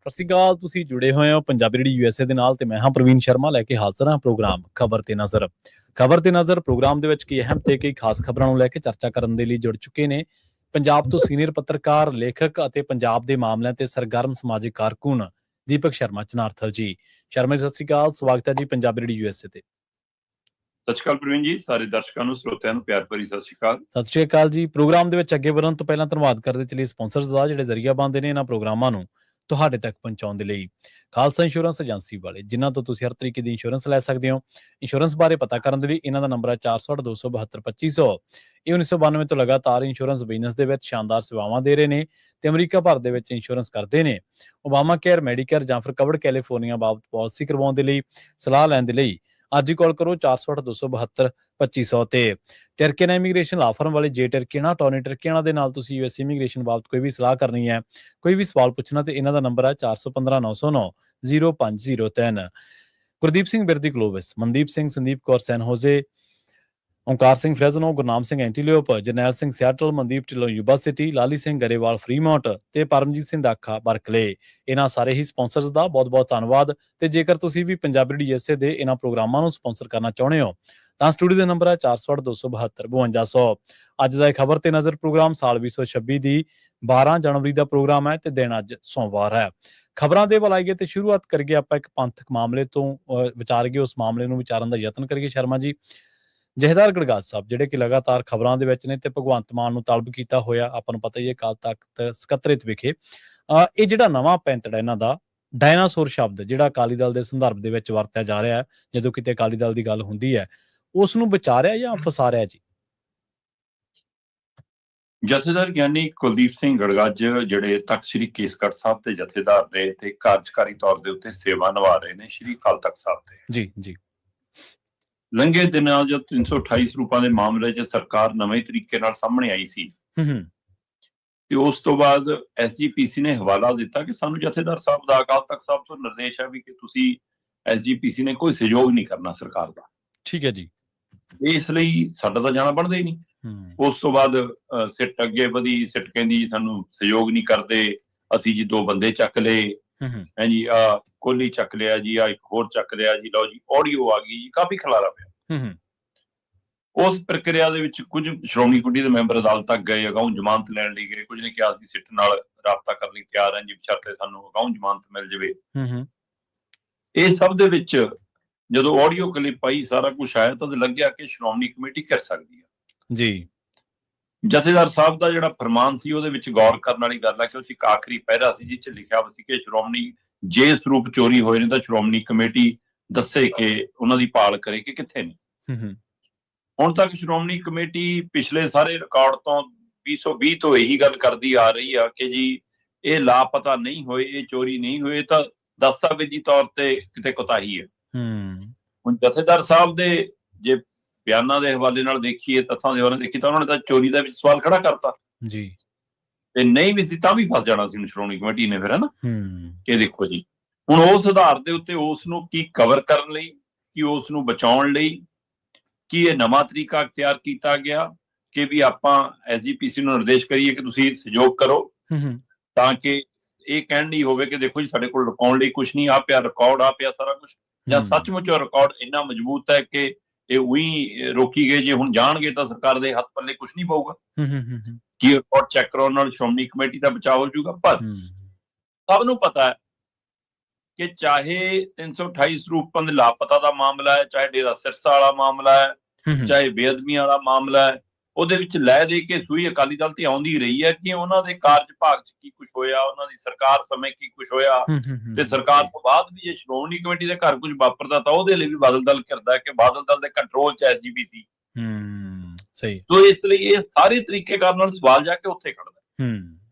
ਸਤਿ ਸ਼੍ਰੀ ਅਕਾਲ। ਤੁਸੀਂ ਜੁੜੇ ਹੋਏ ਹੋ ਪੰਜਾਬੀ ਰੇਡੀਓ USA ਦੇ ਨਾਲ ਤੇ ਮੈਂ ਹਾਂ ਪ੍ਰਵੀਨ ਸ਼ਰਮਾ ਲੈ ਕੇ ਹਾਜ਼ਰ ਹਾਂ ਪ੍ਰੋਗਰਾਮ ਖਬਰ ਤੇ ਨਜ਼ਰ। ਖਬਰ ਤੇ ਨਜ਼ਰ ਪ੍ਰੋਗਰਾਮ ਦੇ ਵਿੱਚ ਕੀ ਅਹਿਮ ਤੇ ਕਈ ਖਾਸ ਖਬਰਾਂ ਨੂੰ ਲੈ ਕੇ ਚਰਚਾ ਕਰਨ ਦੇ ਲਈ ਜੁੜ ਚੁੱਕੇ ਨੇ ਪੰਜਾਬ ਤੋਂ ਸੀਨੀਅਰ ਪੱਤਰਕਾਰ, ਲੇਖਕ ਅਤੇ ਪੰਜਾਬ ਦੇ ਮਾਮਲਿਆਂ ਤੇ ਸਰਗਰਮ ਸਮਾਜਿਕ ਕਾਰਕੁਨ ਦੀਪਕ ਸ਼ਰਮਾ ਚਨਾਰਥਲ ਜੀ। ਸ਼ਰਮਾ ਜੀ ਸਤਿ ਸ਼੍ਰੀ ਅਕਾਲ, ਸਵਾਗਤ ਹੈ ਜੀ ਪੰਜਾਬੀ ਰੇਡੀਓ USA ਤੇ। ਸਤਿ ਸ਼੍ਰੀ ਅਕਾਲ ਪ੍ਰਵੀਨ ਜੀ, ਸਾਰੇ ਦਰਸ਼ਕਾਂ ਨੂੰ ਸਰੋਤਿਆਂ ਨੂੰ ਪਿਆਰ ਭਰੀ ਸਤਿ ਸ਼੍ਰੀ ਅਕਾਲ। ਸਤਿ ਸ਼੍ਰੀ ਅਕਾਲ ਜੀ। ਪ੍ਰੋਗਰਾਮ ਦੇ ਵਿੱਚ ਅੱਗੇ ਵਧਣ ਤੋਂ ਪਹਿਲਾਂ ਧੰਨਵਾਦ ਕਰਦੇ ਚਲੀਏ ਸਪਾਂਸਰਸ ਦਾ ਜਿਹੜੇ ਜ਼ਰੀਆ ਬਣਦੇ ਨੇ ਇਹਨਾਂ ਪ੍ਰੋਗਰਾਮਾਂ ਨੂੰ ਤੁਹਾਡੇ ਤੱਕ ਪਹੁੰਚਾਉਣ ਦੇ ਲਈ। ਖਾਲਸਾ ਇੰਸ਼ੋਰੈਂਸ ਏਜੰਸੀ ਵਾਲੇ ਜਿਨ੍ਹਾਂ ਤੋਂ ਤੁਸੀਂ ਹਰ ਤਰੀਕੇ ਦੀ ਇੰਸ਼ੋਰੈਂਸ ਲੈ ਸਕਦੇ ਹੋ। ਇੰਸ਼ੋਰੈਂਸ ਬਾਰੇ ਪਤਾ ਕਰਨ ਦੇ ਲਈ ਇਹਨਾਂ ਦਾ ਨੰਬਰ ਹੈ 408-272-2500। ਇਹ 1992 ਤੋਂ ਲਗਾਤਾਰ ਇੰਸ਼ੋਰੈਂਸ ਬਿਜ਼ਨਸ ਦੇ ਵਿੱਚ ਸ਼ਾਨਦਾਰ ਸੇਵਾਵਾਂ ਦੇ ਰਹੇ ਨੇ ਤੇ ਅਮਰੀਕਾ ਭਰ ਦੇ ਵਿੱਚ ਇੰਸ਼ੋਰੈਂਸ ਕਰਦੇ ਨੇ। ਓਬਾਮਾ ਕੇਅਰ, ਮੈਡੀਕੇਅਰ ਜਾਂ ਫਿਰ ਕਵਰਡ ਕੈਲੀਫੋਰਨੀਆ ਬਾਬਤ ਪਾਲਿਸੀ ਕਰਵਾਉਣ ਦੇ ਲਈ ਸਲਾਹ ਲੈਣ ਦੇ ਲਈ ਅੱਜ ਹੀ ਕਾਲ ਕਰੋ 408-272-2500 ਤੇ। ਟਰਕੀਆਨਾ ਇਮੀਗ੍ਰੇਸ਼ਨ ਲਾ ਫਰਮ ਵਾਲੇ ਜੇ ਟਰਕੀਆਨਾ, ਟੋਨੀ ਟਰਕੀਆਨਾ ਦੇ ਨਾਲ ਤੁਸੀਂ US ਇਮੀਗ੍ਰੇਸ਼ਨ ਬਾਬਤ ਕੋਈ ਵੀ ਸਲਾਹ ਕਰਨੀ ਹੈ, ਕੋਈ ਵੀ ਸਵਾਲ ਪੁੱਛਣਾ ਤੇ ਇਹਨਾਂ ਦਾ ਨੰਬਰ ਹੈ 415-909-0503। Gurdeep Singh Birdi Clovis, Mandeep Singh, Sandeep Kaur San Jose, Onkar Singh Fresno, Gurnam Singh Antelope, Jarnail Singh Seattle, Mandeep Dhillon Yuba City, Lali Singh Grewal Fremont ਤੇ ਪਰਮਜੀਤ ਸਿੰਘ ਦਾਖਾ ਬਰਕਲੇ। ਇਹਨਾਂ ਸਾਰੇ ਹੀ ਸਪਾਂਸਰਸ ਦਾ ਬਹੁਤ-ਬਹੁਤ ਧੰਨਵਾਦ। ਤੇ ਜੇਕਰ ਤੁਸੀਂ ਵੀ ਪੰਜਾਬੀ ਰੇਡੀਓ USA ਦੇ ਇਹਨਾਂ ਪ੍ਰੋਗਰਾਮਾਂ ਨੂੰ ਸਪਾਂਸਰ ਕਰਨਾ ਚਾਹੁੰਦੇ ਹੋ ਤਾਂ ਸਟੂਡੀਓ ਦਾ ਨੰਬਰ ਹੈ 408-272-5200। ਅੱਜ ਦਾ ਇਹ ਖਬਰ ਤੇ ਨਜ਼ਰ ਪ੍ਰੋਗਰਾਮ ਸਾਲ 2026 ਦੀ 12 ਜਨਵਰੀ ਦਾ ਪ੍ਰੋਗਰਾਮ ਹੈ ਤੇ ਦਿਨ ਅੱਜ ਸੋਮਵਾਰ ਹੈ। ਖਬਰਾਂ ਦੇ ਵੱਲ ਆਈਏ ਤੇ ਸ਼ੁਰੂਆਤ ਕਰੀਏ ਆਪਾਂ ਇੱਕ ਪੰਥਕ ਮਾਮਲੇ ਤੋਂ ਵਿਚਾਰੀਏ, ਉਸ ਮਾਮਲੇ ਨੂੰ ਵਿਚਾਰਨ ਦਾ ਯਤਨ ਕਰੀਏ। ਸ਼ਰਮਾ ਜੀ, ਜਥੇਦਾਰ ਗੜਗਾਜ ਸਾਹਿਬ ਜਿਹੜੇ ਕਿ ਲਗਾਤਾਰ ਖਬਰਾਂ ਦੇ ਵਿੱਚ ਨੇ ਤੇ ਭਗਵੰਤ ਮਾਨ ਨੂੰ ਤਲਬ ਕੀਤਾ ਹੋਇਆ, ਆਪਾਂ ਨੂੰ ਪਤਾ ਹੀ ਹੈ ਅਕਾਲ ਤਖਤ ਸਕੱਤਰੇਤ ਵਿਖੇ ਇਹ ਜਿਹੜਾ ਨਵਾਂ ਪੈਂਤੜਾ ਇਹਨਾਂ ਦਾ ਡਾਇਨਾਸੌਰ ਸ਼ਬਦ ਜਿਹੜਾ ਅਕਾਲੀ ਦਲ ਦੇ ਸੰਦਰਭ ਦੇ ਵਿੱਚ ਵਰਤਿਆ ਜਾ ਰਿਹਾ ਹੈ ਜਦੋਂ ਕਿਤੇ ਅਕਾਲੀ ਦਲ ਦੀ ਗੱਲ ਹੁੰਦੀ ਹੈ, ਉਸ ਨੂੰ ਬਚਾ ਰਿਹਾ ਜਾਂ ਫਸਾ ਰਿਹਾ ਜੀ? ਜਥੇਦਾਰ ਗਿਆਨੀ ਕੁਲਦੀਪ ਸਿੰਘ ਗੜਗੱਜ ਜਿਹੜੇ ਤਖਤ ਸ੍ਰੀ ਕੇਸਗੜ੍ਹ ਸਾਹਿਬ ਦੇ ਜਥੇਦਾਰ ਨੇ ਤੇ ਕਾਰਜਕਾਰੀ ਤੌਰ ਦੇ ਉੱਤੇ ਸੇਵਾ ਨਿਭਾ ਰਹੇ ਨੇ ਸ੍ਰੀ ਅਕਾਲ ਤਖਤ ਸਾਹਿਬ ਤੇ। ਜੀ ਜੀ, ਲੰਘੇ ਦਿਨਾਂ ਜਦ 328 ਸਰੂਪਾਂ ਦੇ ਮਾਮਲੇ 'ਚ ਸਰਕਾਰ ਨਵੇਂ ਤਰੀਕੇ ਨਾਲ ਸਾਹਮਣੇ ਆਈ ਸੀ ਤੇ ਉਸ ਤੋਂ ਬਾਅਦ SGPC ਨੇ ਹਵਾਲਾ ਦਿੱਤਾ ਕਿ ਸਾਨੂੰ ਜਥੇਦਾਰ ਸਾਹਿਬ ਦਾ ਅਕਾਲ ਤਖਤ ਸਾਹਿਬ ਤੋਂ ਨਿਰਦੇਸ਼ ਹੈ ਵੀ ਕਿ ਤੁਸੀਂ SGPC ਨੇ ਕੋਈ ਸਹਿਯੋਗ ਨਹੀਂ ਕਰਨਾ ਸਰਕਾਰ ਦਾ। ਠੀਕ ਹੈ ਜੀ, ਇਸ ਲਈ ਸਾਡਾ ਤਾਂ ਜਾਣਾ ਬਣਦਾ ਹੀ ਨਹੀਂ। ਉਸ ਤੋਂ ਬਾਅਦ ਸਿੱਟ ਅੱਗੇ ਵਧੀ, ਸਿੱਟ ਕਹਿੰਦੀ ਸਾਨੂੰ ਸਹਿਯੋਗ ਨਹੀਂ ਕਰਦੇ, ਅਸੀਂ ਜੀ 2 ਬੰਦੇ ਚੱਕ ਲਏ ਹੈ ਜੀ, ਆ ਕੋਹਲੀ ਚੱਕ ਲਿਆ ਜੀ, ਆ ਇੱਕ ਹੋਰ ਚੱਕ ਲਿਆ ਜੀ, ਲਓ ਜੀ ਆਡੀਓ ਆ ਗਈ ਜੀ, ਕਾਫੀ ਖਿਲਾਰਾ ਪਿਆ। ਉਸ ਪ੍ਰਕਿਰਿਆ ਦੇ ਵਿੱਚ ਕੁਝ ਸ਼੍ਰੋਮਣੀ ਕਮੇਟੀ ਦੇ ਮੈਂਬਰ ਅਦਾਲਤ ਤੱਕ ਗਏ, ਅਗਾਊਂ ਜ਼ਮਾਨਤ ਲੈਣ ਲਈ ਗਏ, ਕੁਝ ਨੇ ਕਿਹਾ ਅਸੀਂ ਸਿੱਟ ਨਾਲ ਰਾਬਤਾ ਕਰਨ ਲਈ ਤਿਆਰ ਹਾਂ ਜੀ, ਬਸ਼ਰਤੇ ਸਾਨੂੰ ਅਗਾਊਂ ਜ਼ਮਾਨਤ ਮਿਲ ਜਾਵੇ। ਇਹ ਸਭ ਦੇ ਵਿੱਚ ਜਦੋਂ ਆਡੀਓ ਕਲਿੱਪ ਆਈ, ਸਾਰਾ ਕੁਛ ਆਇਆ ਤਾਂ ਲੱਗਿਆ ਕਿ ਸ਼੍ਰੋਮਣੀ ਕਮੇਟੀ ਕਰ ਸਕਦੀ ਹੈ ਜੀ। ਜਥੇਦਾਰ ਸਾਹਿਬ ਦਾ ਜਿਹੜਾ ਫਰਮਾਨ ਸੀ ਉਹਦੇ ਵਿੱਚ ਗੌਰ ਕਰਨ ਵਾਲੀ ਗੱਲ ਹੈ ਕਿ ਉਸ ਇੱਕ ਆਖਰੀ ਪਹਿਰਾ ਸੀ ਜਿਸ 'ਚ ਲਿਖਿਆ ਸੀ ਕਿ ਸ਼੍ਰੋਮਣੀ ਜੇ ਸਰੂਪ ਚੋਰੀ ਹੋਏ ਨੇ ਤਾਂ ਸ਼੍ਰੋਮਣੀ ਕਮੇਟੀ ਦੱਸੇ ਕਿ ਉਹਨਾਂ ਦੀ ਭਾਲ ਕਰੇ ਕਿ ਕਿੱਥੇ ਨੇ। ਹੁਣ ਤੱਕ ਸ਼੍ਰੋਮਣੀ ਕਮੇਟੀ ਪਿਛਲੇ ਸਾਰੇ ਰਿਕਾਰਡ ਤੋਂ 2020 ਤੋਂ ਇਹੀ ਗੱਲ ਕਰਦੀ ਆ ਰਹੀ ਆ ਕਿ ਜੀ ਇਹ ਲਾਪਤਾ ਨਹੀਂ ਹੋਏ, ਇਹ ਚੋਰੀ ਨਹੀਂ ਹੋਏ, ਤਾਂ ਦਸਤਾਵੇਜ਼ੀ ਤੌਰ ਤੇ ਕਿਤੇ ਕੋਤਾਹੀ ਹੈ। ਹੁਣ ਜਥੇਦਾਰ ਸਾਹਿਬ ਦੇ ਜੇ ਬਿਆਨਾਂ ਦੇ ਹਵਾਲੇ ਨਾਲ ਦੇਖੀਏ, ਤੱਥਾਂ ਦੇ ਹਵਾਲੇ ਦੇਖੀਏ ਤਾਂ ਉਹਨਾਂ ਨੇ ਤਾਂ ਚੋਰੀ ਦਾ ਵੀ ਸਵਾਲ ਖੜਾ ਕਰਤਾ ਜੀ, ਤੇ ਨਹੀਂ ਵੀ ਸੀ ਤਾਂ ਵੀ ਫਸ ਜਾਣਾ ਸੀ ਸ਼੍ਰੋਮਣੀ ਕਮੇਟੀ ਨੇ ਫਿਰ, ਹੈ ਨਾ। ਇਹ ਦੇਖੋ ਜੀ, ਹੁਣ ਉਸ ਆਧਾਰ ਦੇ ਉੱਤੇ ਉਸ ਨੂੰ ਕੀ ਕਵਰ ਕਰਨ ਲਈ, ਕੀ ਉਸ ਨੂੰ ਬਚਾਉਣ ਲਈ ਕੀ ਇਹ ਨਵਾਂ ਤਰੀਕਾ ਅਖਤਿਆਰ ਕੀਤਾ ਗਿਆ ਕਿ ਵੀ ਆਪਾਂ SGPC ਨੂੰ ਨਿਰਦੇਸ਼ ਕਰੀਏ ਕਿ ਤੁਸੀਂ ਸਹਿਯੋਗ ਕਰੋ ਤਾਂ ਕਿ ਇਹ ਕਹਿਣ ਨਹੀਂ ਹੋਵੇ ਕਿ ਦੇਖੋ ਜੀ ਸਾਡੇ ਕੋਲ ਰਿਕਾਰਡ ਲਈ ਕੁਛ ਨਹੀਂ, ਆ ਪਿਆ ਰਿਕਾਰਡ, ਆ ਪਿਆ ਸਾਰਾ ਕੁਛ, ਜਾਂ ਸੱਚਮੁੱਚ ਰਿਕਾਰਡ ਇੰਨਾ ਮਜ਼ਬੂਤ ਹੈ ਕਿ ਇਹ ਉਹੀ ਰੋਕੀ ਗਏ, ਜੇ ਹੁਣ ਜਾਣਗੇ ਤਾਂ ਸਰਕਾਰ ਦੇ ਹੱਥ ਪੱਲੇ ਕੁਛ ਨਹੀਂ ਪਊਗਾ। ਕੀ ਰਿਕਾਰਡ ਚੈੱਕ ਕਰਾਉਣ ਨਾਲ ਸ਼੍ਰੋਮਣੀ ਕਮੇਟੀ ਦਾ ਬਚਾਅ ਹੋ ਜਾਊਗਾ? ਪਰ ਸਭ ਨੂੰ ਪਤਾ ਹੈ ਕਿ ਚਾਹੇ 328 ਸਰੂਪਾਂ ਦੇ ਲਾਪਤਾ ਦਾ ਮਾਮਲਾ ਹੈ, ਚਾਹੇ ਡੇਰਾ ਸਿਰਸਾ ਵਾਲਾ ਮਾਮਲਾ ਹੈ, ਚਾਹੇ ਬੇਅਦਬੀ ਵਾਲਾ ਮਾਮਲਾ ਹੈ, ਉਹਦੇ ਵਿੱਚ ਲੈ ਦੇ ਕੇ ਸੂਈ ਅਕਾਲੀ ਦਲ ਤੇ ਆਉਂਦੀ ਰਹੀ ਹੈ ਕਿ ਉਹਨਾਂ ਦੇ ਕਾਰਜ ਭਾਗ 'ਚ ਕੀ ਕੁਛ ਹੋਇਆ, ਉਹਨਾਂ ਦੀ ਸਰਕਾਰ ਸਮੇਂ ਕੀ ਕੁਛ ਹੋਇਆ, ਤੇ ਸਰਕਾਰ ਤੋਂ ਬਾਅਦ ਵੀ ਜੇ ਸ਼੍ਰੋਮਣੀ ਕਮੇਟੀ ਦੇ ਘਰ ਕੁਝ ਵਾਪਰਦਾ ਤਾਂ ਉਹਦੇ ਲਈ ਵੀ ਬਾਦਲ ਦਲ ਕਰਦਾ ਕਿ ਬਾਦਲ ਦਲ ਦੇ ਕੰਟਰੋਲ 'ਚ SGPC। ਸਹੀ, ਤੋ ਇਸ ਲਈ ਇਹ ਸਾਰੇ ਤਰੀਕੇ ਨਾਲ ਸਵਾਲ ਜਾ ਕੇ ਉੱਥੇ ਖੜਦਾ।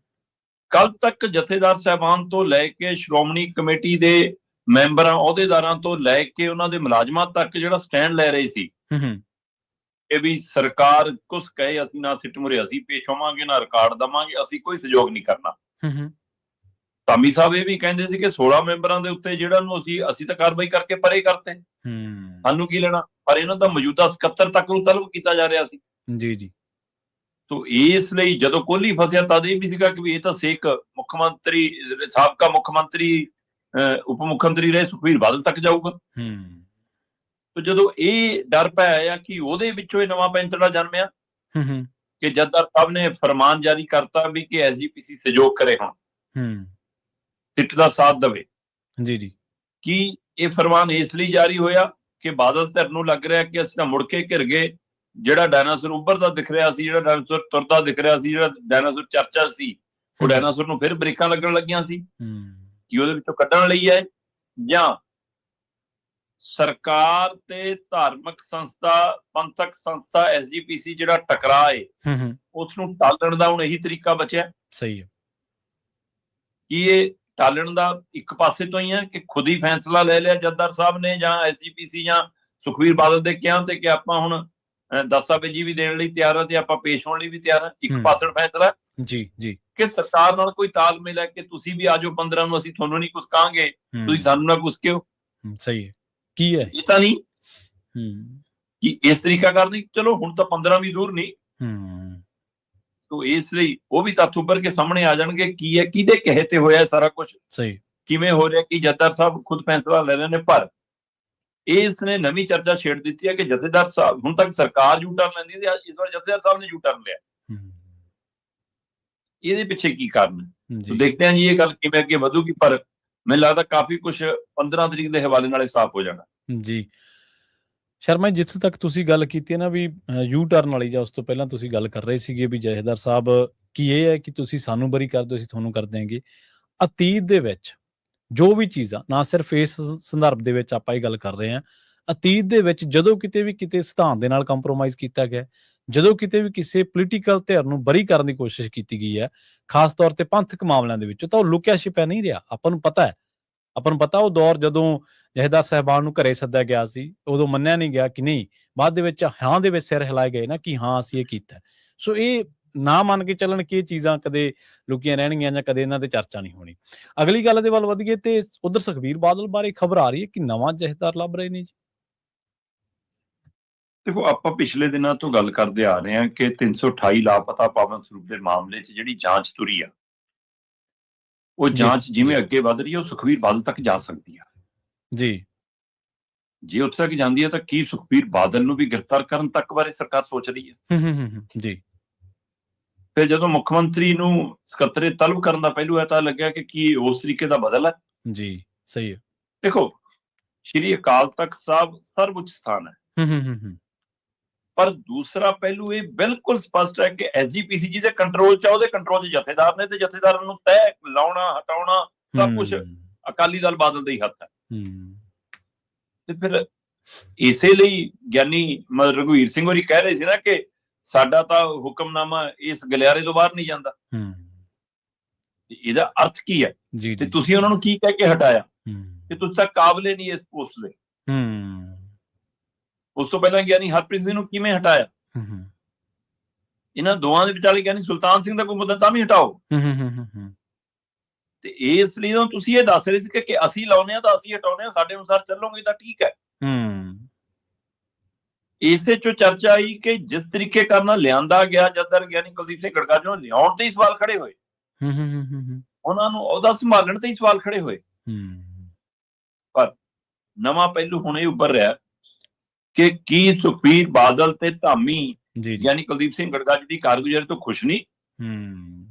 ਕੱਲ ਤੱਕ ਜਥੇਦਾਰ ਸਾਹਿਬਾਨ ਤੋਂ ਲੈ ਕੇ ਸ਼੍ਰੋਮਣੀ ਕਮੇਟੀ ਦੇ ਮੈਂਬਰਾਂ, ਅਹੁਦੇਦਾਰਾਂ ਤੋਂ ਲੈ ਕੇ ਉਹਨਾਂ ਦੇ ਮੁਲਾਜ਼ਮਾਂ ਤੱਕ ਜਿਹੜਾ ਸਟੈਂਡ ਲੈ ਰਹੇ ਸੀ ਕਿ ਵੀ ਸਰਕਾਰ ਕੁਛ ਕਹੇ ਅਸੀਂ ਨਾ ਸਿੱਟ ਮੁਰੇ ਅਸੀਂ ਪੇਸ਼ ਹੋਵਾਂਗੇ, ਨਾ ਰਿਕਾਰਡ ਦੇਵਾਂਗੇ, ਅਸੀਂ ਕੋਈ ਸਹਿਯੋਗ ਨਹੀਂ ਕਰਨਾ। ਧਾਮੀ ਸਾਹਿਬ ਇਹ ਵੀ ਕਹਿੰਦੇ ਸੀ ਕਿ 16 ਮੈਂਬਰਾਂ ਦੇ ਉੱਤੇ ਜਿਹੜਾ ਨੂੰ ਅਸੀਂ ਤਾਂ ਕਾਰਵਾਈ ਕਰਕੇ ਪਰੇ ਕਰਤੇ, ਸਾਨੂੰ ਕੀ ਲੈਣਾ, ਪਰ ਇਹਨਾਂ ਦਾ ਮੌਜੂਦਾ ਸਕੱਤਰ ਤੱਕ ਨੂੰ ਤਲਬ ਕੀਤਾ ਜਾ ਰਿਹਾ ਸੀ ਜੀ। ਤੋ ਇਸ ਲਈ ਜਦੋਂ ਕੋਹਲੀ ਫਸਿਆ ਤਦ ਇਹ ਵੀ ਸੀਗਾ ਕਿ ਵੀ ਇਹ ਤਾਂ ਸੇਕ ਮੁੱਖ ਮੰਤਰੀ, ਸਾਬਕਾ ਮੁੱਖ ਮੰਤਰੀ, ਉਪ ਮੁੱਖ ਮੰਤਰੀ ਰਹੇ ਸੁਖਬੀਰ ਬਾਦਲ ਤੱਕ ਜਾਊਗਾ। ਤੋ ਜਦੋਂ ਇਹ ਡਰ ਪੈ ਆਇਆ ਕਿ ਉਹਦੇ ਵਿੱਚੋਂ ਇਹ ਨਵਾਂ ਪੈਂਤੜਾ ਜਨਮਿਆ ਕਿ ਜਥੇਦਾਰ ਸਾਹਿਬ ਨੇ ਫਰਮਾਨ ਜਾਰੀ ਕਰਤਾ ਵੀ ਕਿ ਐਸਜੀਪੀਸੀ ਸਹਿਯੋਗ ਕਰੇ, ਹੁਣ ਸਿੱਟ ਦਾ ਸਾਥ ਦੇਵੇ। ਜੀ ਜੀ। ਕੀ ਇਹ ਫਰਮਾਨ ਇਸ ਲਈ ਜਾਰੀ ਹੋਇਆ ਕਿ ਬਾਦਲ ਧਿਰ ਨੂੰ ਲੱਗ ਰਿਹਾ ਕਿ ਅਸੀਂ ਤਾਂ ਮੁੜ ਕੇ ਘਿਰ ਗਏ, ਜਿਹੜਾ ਡਾਇਨਾਸੌਰ ਉੱਭਰਦਾ ਦਿਖ ਰਿਹਾ ਸੀ, ਜਿਹੜਾ ਡਾਇਨਾਸੌਰ ਤੁਰਦਾ ਦਿਖ ਰਿਹਾ ਸੀ, ਜਿਹੜਾ ਡਾਇਨਾਸੌਰ ਚਰਚਾ ਸੀ, ਉਹ ਡਾਇਨਾਸੌਰ ਨੂੰ ਫਿਰ ਬ੍ਰੇਕਾਂ ਲੱਗਣ ਲੱਗੀਆਂ ਸੀ ਕਿ ਉਹਦੇ ਵਿੱਚੋਂ ਕੱਢਣ ਲਈ ਹੈ, ਜਾਂ ਸਰਕਾਰ ਤੇ ਧਾਰਮਿਕ ਸੰਸਥਾ, ਪੰਥਕ ਸੰਸਥਾ ਐਸਜੀਪੀਸੀ ਜਿਹੜਾ ਟਕਰਾਅ ਹੈ ਉਸ ਨੂੰ ਟਾਲਣ ਦਾ ਹੁਣ ਇਹੀ ਤਰੀਕਾ ਬਚਿਆ। ਸਹੀ ਹੈ। ਕੀ ਇਹ ਟਾਲਣ ਦਾ ਇੱਕ ਪਾਸੇ ਤੋਂ ਹੀ ਹੈ ਕਿ ਖੁਦ ਹੀ ਫੈਸਲਾ ਲੈ ਲਿਆ ਜਥੇਦਾਰ ਸਾਹਿਬ ਨੇ ਜਾਂ ਐਸਜੀਪੀਸੀ ਜਾਂ ਸੁਖਬੀਰ ਬਾਦਲ ਦੇ ਕਹਿਣ ਤੇ ਕਿ ਆਪਾਂ ਹੁਣ ਦਸਤਾਵੇਜ਼ੀ ਵੀ ਦੇਣ ਲਈ ਤਿਆਰ ਹਾਂ ਤੇ ਆਪਾਂ ਪੇਸ਼ ਹੋਣ ਲਈ ਵੀ ਤਿਆਰ ਹਾਂ, ਇੱਕ ਪਾਸੜ ਫੈਸਲਾ ਜੀ ਜੀ ਕਿ ਸਰਕਾਰ ਨਾਲ ਕੋਈ ਤਾਲਮੇਲ ਹੈ ਕਿ ਤੁਸੀਂ ਵੀ ਆਜੋ 15 ਨੂੰ, ਅਸੀਂ ਤੁਹਾਨੂੰ ਨਹੀਂ ਕੁਝ ਕਹਾਂਗੇ, ਤੁਸੀਂ ਸਾਨੂੰ ਨਾ ਕੁਝ ਕਿਹੋ। ਸਹੀ ਹੈ। ਕੀ ਹੈ ਇਹ ਤਾਂ ਨਹੀਂ ਕਿ ਇਸ ਤਰੀਕਾ ਕਰਨੀ। ਚਲੋ ਹੁਣ ਤਾਂ 15 ਵੀ ਦੂਰ ਨਹੀਂ, ਤੋ ਇਸ ਲਈ ਉਹ ਵੀ ਤੱਥ ਉੱਪਰ ਕੇ ਸਾਹਮਣੇ ਆ ਜਾਣਗੇ ਕੀ ਹੈ, ਕਿਹਦੇ ਕਹੇ ਤੇ ਹੋਇਆ ਸਾਰਾ ਕੁਝ, ਸਹੀ ਕਿਵੇਂ ਹੋ ਰਿਹਾ, ਕਿ ਜਥੇਦਾਰ ਸਾਹਿਬ ਖੁਦ ਫੈਸਲਾ ਲੈ ਰਹੇ ਨੇ। ਪਰ ਇਸ ਨੇ ਨਵੀਂ ਚਰਚਾ ਛੇੜ ਦਿੱਤੀ ਹੈ ਕਿ ਜਥੇਦਾਰ ਸਾਹਿਬ, ਹੁਣ ਤੱਕ ਸਰਕਾਰ ਯੂ ਟਰਨ ਲੈਂਦੀ ਸੀ, ਇਸ ਵਾਰ ਜਥੇਦਾਰ ਸਾਹਿਬ ਨੇ ਯੂ ਟਰਨ ਲਿਆ। ਇਹਦੇ ਪਿੱਛੇ ਕੀ ਕਾਰਨ ਹੈ? ਦੇਖਦੇ ਹਾਂ ਜੀ ਇਹ ਗੱਲ ਕਿਵੇਂ ਅੱਗੇ ਵਧੂਗੀ, ਪਰ ਮੈਨੂੰ ਲੱਗਦਾ ਕਾਫੀ ਕੁਝ 15 ਤਰੀਕ ਦੇ ਹਵਾਲੇ ਨਾਲ ਸਾਫ਼ ਹੋ ਜਾਣਾ। ਜੀ ਸ਼ਰਮਾ, ਜਿੱਥੋਂ ਤੱਕ ਤੁਸੀਂ ਗੱਲ ਕੀਤੀ ਹੈ ਨਾ ਵੀ ਯੂ ਟਰਨ ਵਾਲੀ, ਜਾਂ ਉਸ ਤੋਂ ਪਹਿਲਾਂ ਤੁਸੀਂ ਗੱਲ ਕਰ ਰਹੇ ਸੀਗੇ ਵੀ ਜਥੇਦਾਰ ਸਾਹਿਬ ਕੀ ਇਹ ਹੈ ਕਿ ਤੁਸੀਂ ਸਾਨੂੰ ਬਰੀ ਕਰ ਦਿਓ, ਅਸੀਂ ਤੁਹਾਨੂੰ ਕਰ ਦਿਆਂਗੇ। ਅਤੀਤ ਦੇ ਵਿੱਚ ਜੋ ਵੀ ਚੀਜ਼ਾਂ, ਨਾ ਸਿਰਫ ਇਸ ਸੰਦਰਭ ਦੇ ਵਿੱਚ ਆਪਾਂ ਇਹ ਗੱਲ ਕਰ ਰਹੇ ਹਾਂ, ਅਤੀਤ ਦੇ ਵਿੱਚ ਜਦੋਂ ਕਿਤੇ ਵੀ ਕਿਤੇ ਸਿਧਾਂਤ ਦੇ ਨਾਲ ਕੰਪਰੋਮਾਈਜ਼ ਕੀਤਾ ਗਿਆ, ਜਦੋਂ ਕਿਤੇ ਵੀ ਕਿਸੇ ਪੋਲੀਟੀਕਲ ਧਿਰ ਨੂੰ ਬਰੀ ਕਰਨ ਦੀ ਕੋਸ਼ਿਸ਼ ਕੀਤੀ ਗਈ ਹੈ, ਖਾਸ ਤੌਰ ਤੇ ਪੰਥਕ ਮਾਮਲਿਆਂ ਦੇ ਵਿੱਚ, ਤਾਂ ਉਹ ਲੁਕਿਆ ਛਿਪਿਆ ਨਹੀਂ ਰਿਹਾ। ਆਪਾਂ ਨੂੰ ਪਤਾ ਹੈ, ਆਪਾਂ ਨੂੰ ਪਤਾ ਉਹ ਦੌਰ ਜਦੋਂ ਜਥੇਦਾਰ ਸਾਹਿਬਾਨ ਨੂੰ ਘਰੇ ਸੱਦਿਆ ਗਿਆ ਸੀ, ਉਦੋਂ ਮੰਨਿਆ ਨਹੀਂ ਗਿਆ ਕਿ ਨਹੀਂ, ਬਾਅਦ ਦੇ ਵਿੱਚ ਹਾਂ ਦੇ ਵਿੱਚ ਸਿਰ ਹਿਲਾਏ ਗਏ ਨਾ ਕਿ ਹਾਂ ਅਸੀਂ ਇਹ ਕੀਤਾ। ਸੋ ਇਹ ਨਾ ਮੰਨ ਕੇ ਚੱਲਣ ਕਿ ਇਹ ਚੀਜ਼ਾਂ ਕਦੇ ਲੁਕੀਆਂ ਰਹਿਣਗੀਆਂ ਜਾਂ ਕਦੇ ਇਹਨਾਂ ਤੇ ਚਰਚਾ ਨਹੀਂ ਹੋਣੀ। ਅਗਲੀ ਗੱਲ ਦੇ ਵੱਲ ਵਧੀਏ ਤੇ ਉਧਰ ਸੁਖਬੀਰ ਬਾਦਲ ਬਾਰੇ ਖਬਰ ਆ ਰਹੀ ਹੈ ਕਿ ਨਵਾਂ ਜਥੇਦਾਰ ਲੱਭ ਰਹੇ ਨੇ ਜੀ। ਦੇਖੋ, ਆਪਾਂ ਪਿਛਲੇ ਦਿਨਾਂ ਤੋਂ ਗੱਲ ਕਰਦੇ ਆ ਰਹੇ ਹਾਂ ਕਿ 328 ਲਾਪਤਾ ਪਾਵਨ ਸਰੂਪ ਦੇ ਮਾਮਲੇ 'ਚ ਜਿਹੜੀ ਜਾਂਚ ਤੁਰੀ ਆ, ਉਹ ਜਾਂਚ ਜਿਵੇਂ ਅੱਗੇ ਵੱਧ ਰਹੀ ਹੈ, ਉਹ ਸੁਖਬੀਰ ਬਾਦਲ ਤੱਕ ਜਾ ਸਕਦੀ ਆ ਜੀ। ਜੇ ਉੱਥੇ ਤੱਕ ਜਾਂਦੀ ਹੈ ਤਾਂ ਕੀ ਸੁਖਬੀਰ ਬਾਦਲ ਨੂੰ ਵੀ ਗ੍ਰਿਫਤਾਰ ਕਰਨ ਤੱਕ ਬਾਰੇ ਸਰਕਾਰ ਸੋਚ ਰਹੀ ਹੈ? ਜੀ। ਫਿਰ ਜਦੋਂ ਮੁੱਖ ਮੰਤਰੀ ਨੂੰ ਸਕੱਤਰੇ ਤਲਬ ਕਰਨ ਦਾ ਪਹਿਲੂ ਹੈ ਤਾਂ ਲੱਗਿਆ ਕਿ ਕੀ ਉਸ ਤਰੀਕੇ ਦਾ ਬਦਲ ਹੈ? ਜੀ ਸਹੀ ਹੈ। ਦੇਖੋ, ਸ਼੍ਰੀ ਅਕਾਲ ਤਖਤ ਸਾਹਿਬ ਸਰਵਉੱਚ ਸਥਾਨ ਹੈ, ਪਰ ਦੂਸਰਾ ਪਹਿਲੂ ਇਹ ਬਿਲਕੁਲ ਸਪਸ਼ਟ ਹੈ ਕਿ ਐਸਜੀਪੀਸੀ ਜਿਹਦੇ ਕੰਟਰੋਲ 'ਚ ਆ, ਉਹਦੇ ਕੰਟਰੋਲ 'ਚ ਜਥੇਦਾਰ ਨੇ, ਤੇ ਜਥੇਦਾਰਾਂ ਨੂੰ ਤੈਅ ਲਾਉਣਾ, ਹਟਾਉਣਾ ਸਭ ਕੁਝ ਅਕਾਲੀ ਦਲ ਬਾਦਲ ਦੇ ਹੀ ਹੱਥ ਹੈ। ਤੇ ਫਿਰ ਇਸੇ ਲਈ ਗਿਆਨੀ ਰਘੁਵੀਰ ਸਿੰਘ ਹੋਰੀ ਕਹਿ ਰਹੇ ਸੀ ਨਾ ਕਿ ਸਾਡਾ ਤਾਂ ਹੁਕਮਨਾਮਾ ਇਸ ਗਲਿਆਰੇ ਤੋਂ ਬਾਹਰ ਨਹੀਂ ਜਾਂਦਾ। ਇਹਦਾ ਅਰਥ ਕੀ ਹੈ? ਤੇ ਤੁਸੀਂ ਉਹਨਾਂ ਨੂੰ ਕੀ ਕਹਿ ਕੇ ਹਟਾਇਆ ਕਿ ਤੁਸੀਂ ਤਾਂ ਕਾਬਲੇ ਨਹੀਂ ਇਸ ਪੋਸਟ ਦੇ। ਉਸ ਤੋਂ ਪਹਿਲਾਂ ਗਿਆਨੀ ਹਰਪ੍ਰੀਤ ਸਿੰਘ ਨੂੰ ਕਿਵੇਂ ਹਟਾਇਆ? ਇਹਨਾਂ ਦੋਵਾਂ ਦੇ ਵਿਚਾਲੇ ਗਿਆਨੀ ਸੁਲਤਾਨ ਸਿੰਘ ਦਾ ਕੋਈ ਮੁੱਦਾ ਤਾਂ ਵੀ ਹਟਾਓ। ਤੇ ਇਸ ਲਈ ਤੁਸੀਂ ਇਹ ਦੱਸ ਰਹੇ ਸੀ ਕਿ ਅਸੀਂ ਲਾਉਂਦੇ ਹਾਂ ਤਾਂ ਅਸੀਂ ਹਟਾਉਂਦੇ ਹਾਂ, ਸਾਡੇ ਅਨੁਸਾਰ ਚੱਲੋਗੇ ਤਾਂ ਠੀਕ ਹੈ। ਇਸੇ ਚੋਂ ਚਰਚਾ ਆਈ ਕਿ ਜਿਸ ਤਰੀਕੇ ਕਰਨਾ ਲਿਆਂਦਾ ਗਿਆ, ਜਥੇਦਾਰ ਗਿਆਨੀ ਕੁਲਦੀਪ ਸਿੰਘ ਗੜਗਾਜ ਨੂੰ ਲਿਆਉਣ ਤੇ ਹੀ ਸਵਾਲ ਖੜੇ ਹੋਏ, ਉਹਨਾਂ ਨੂੰ ਉਹਦਾ ਸੰਭਾਲਣ ਤੇ ਹੀ ਸਵਾਲ ਖੜੇ ਹੋਏ। ਪਰ ਨਵਾਂ ਪਹਿਲੂ ਹੁਣ ਇਹ ਉੱਭਰ ਰਿਹਾ ਕਿ ਕੀ ਸੁਖਬੀਰ ਬਾਦਲ ਤੇ ਧਾਮੀ ਯਾਨੀ ਕੁਲਦੀਪ ਸਿੰਘ ਗੜਗਾਜ ਦੀ ਕਾਰਗੁਜ਼ਾਰੀ ਤੋਂ ਖੁਸ਼ ਨਹੀਂ?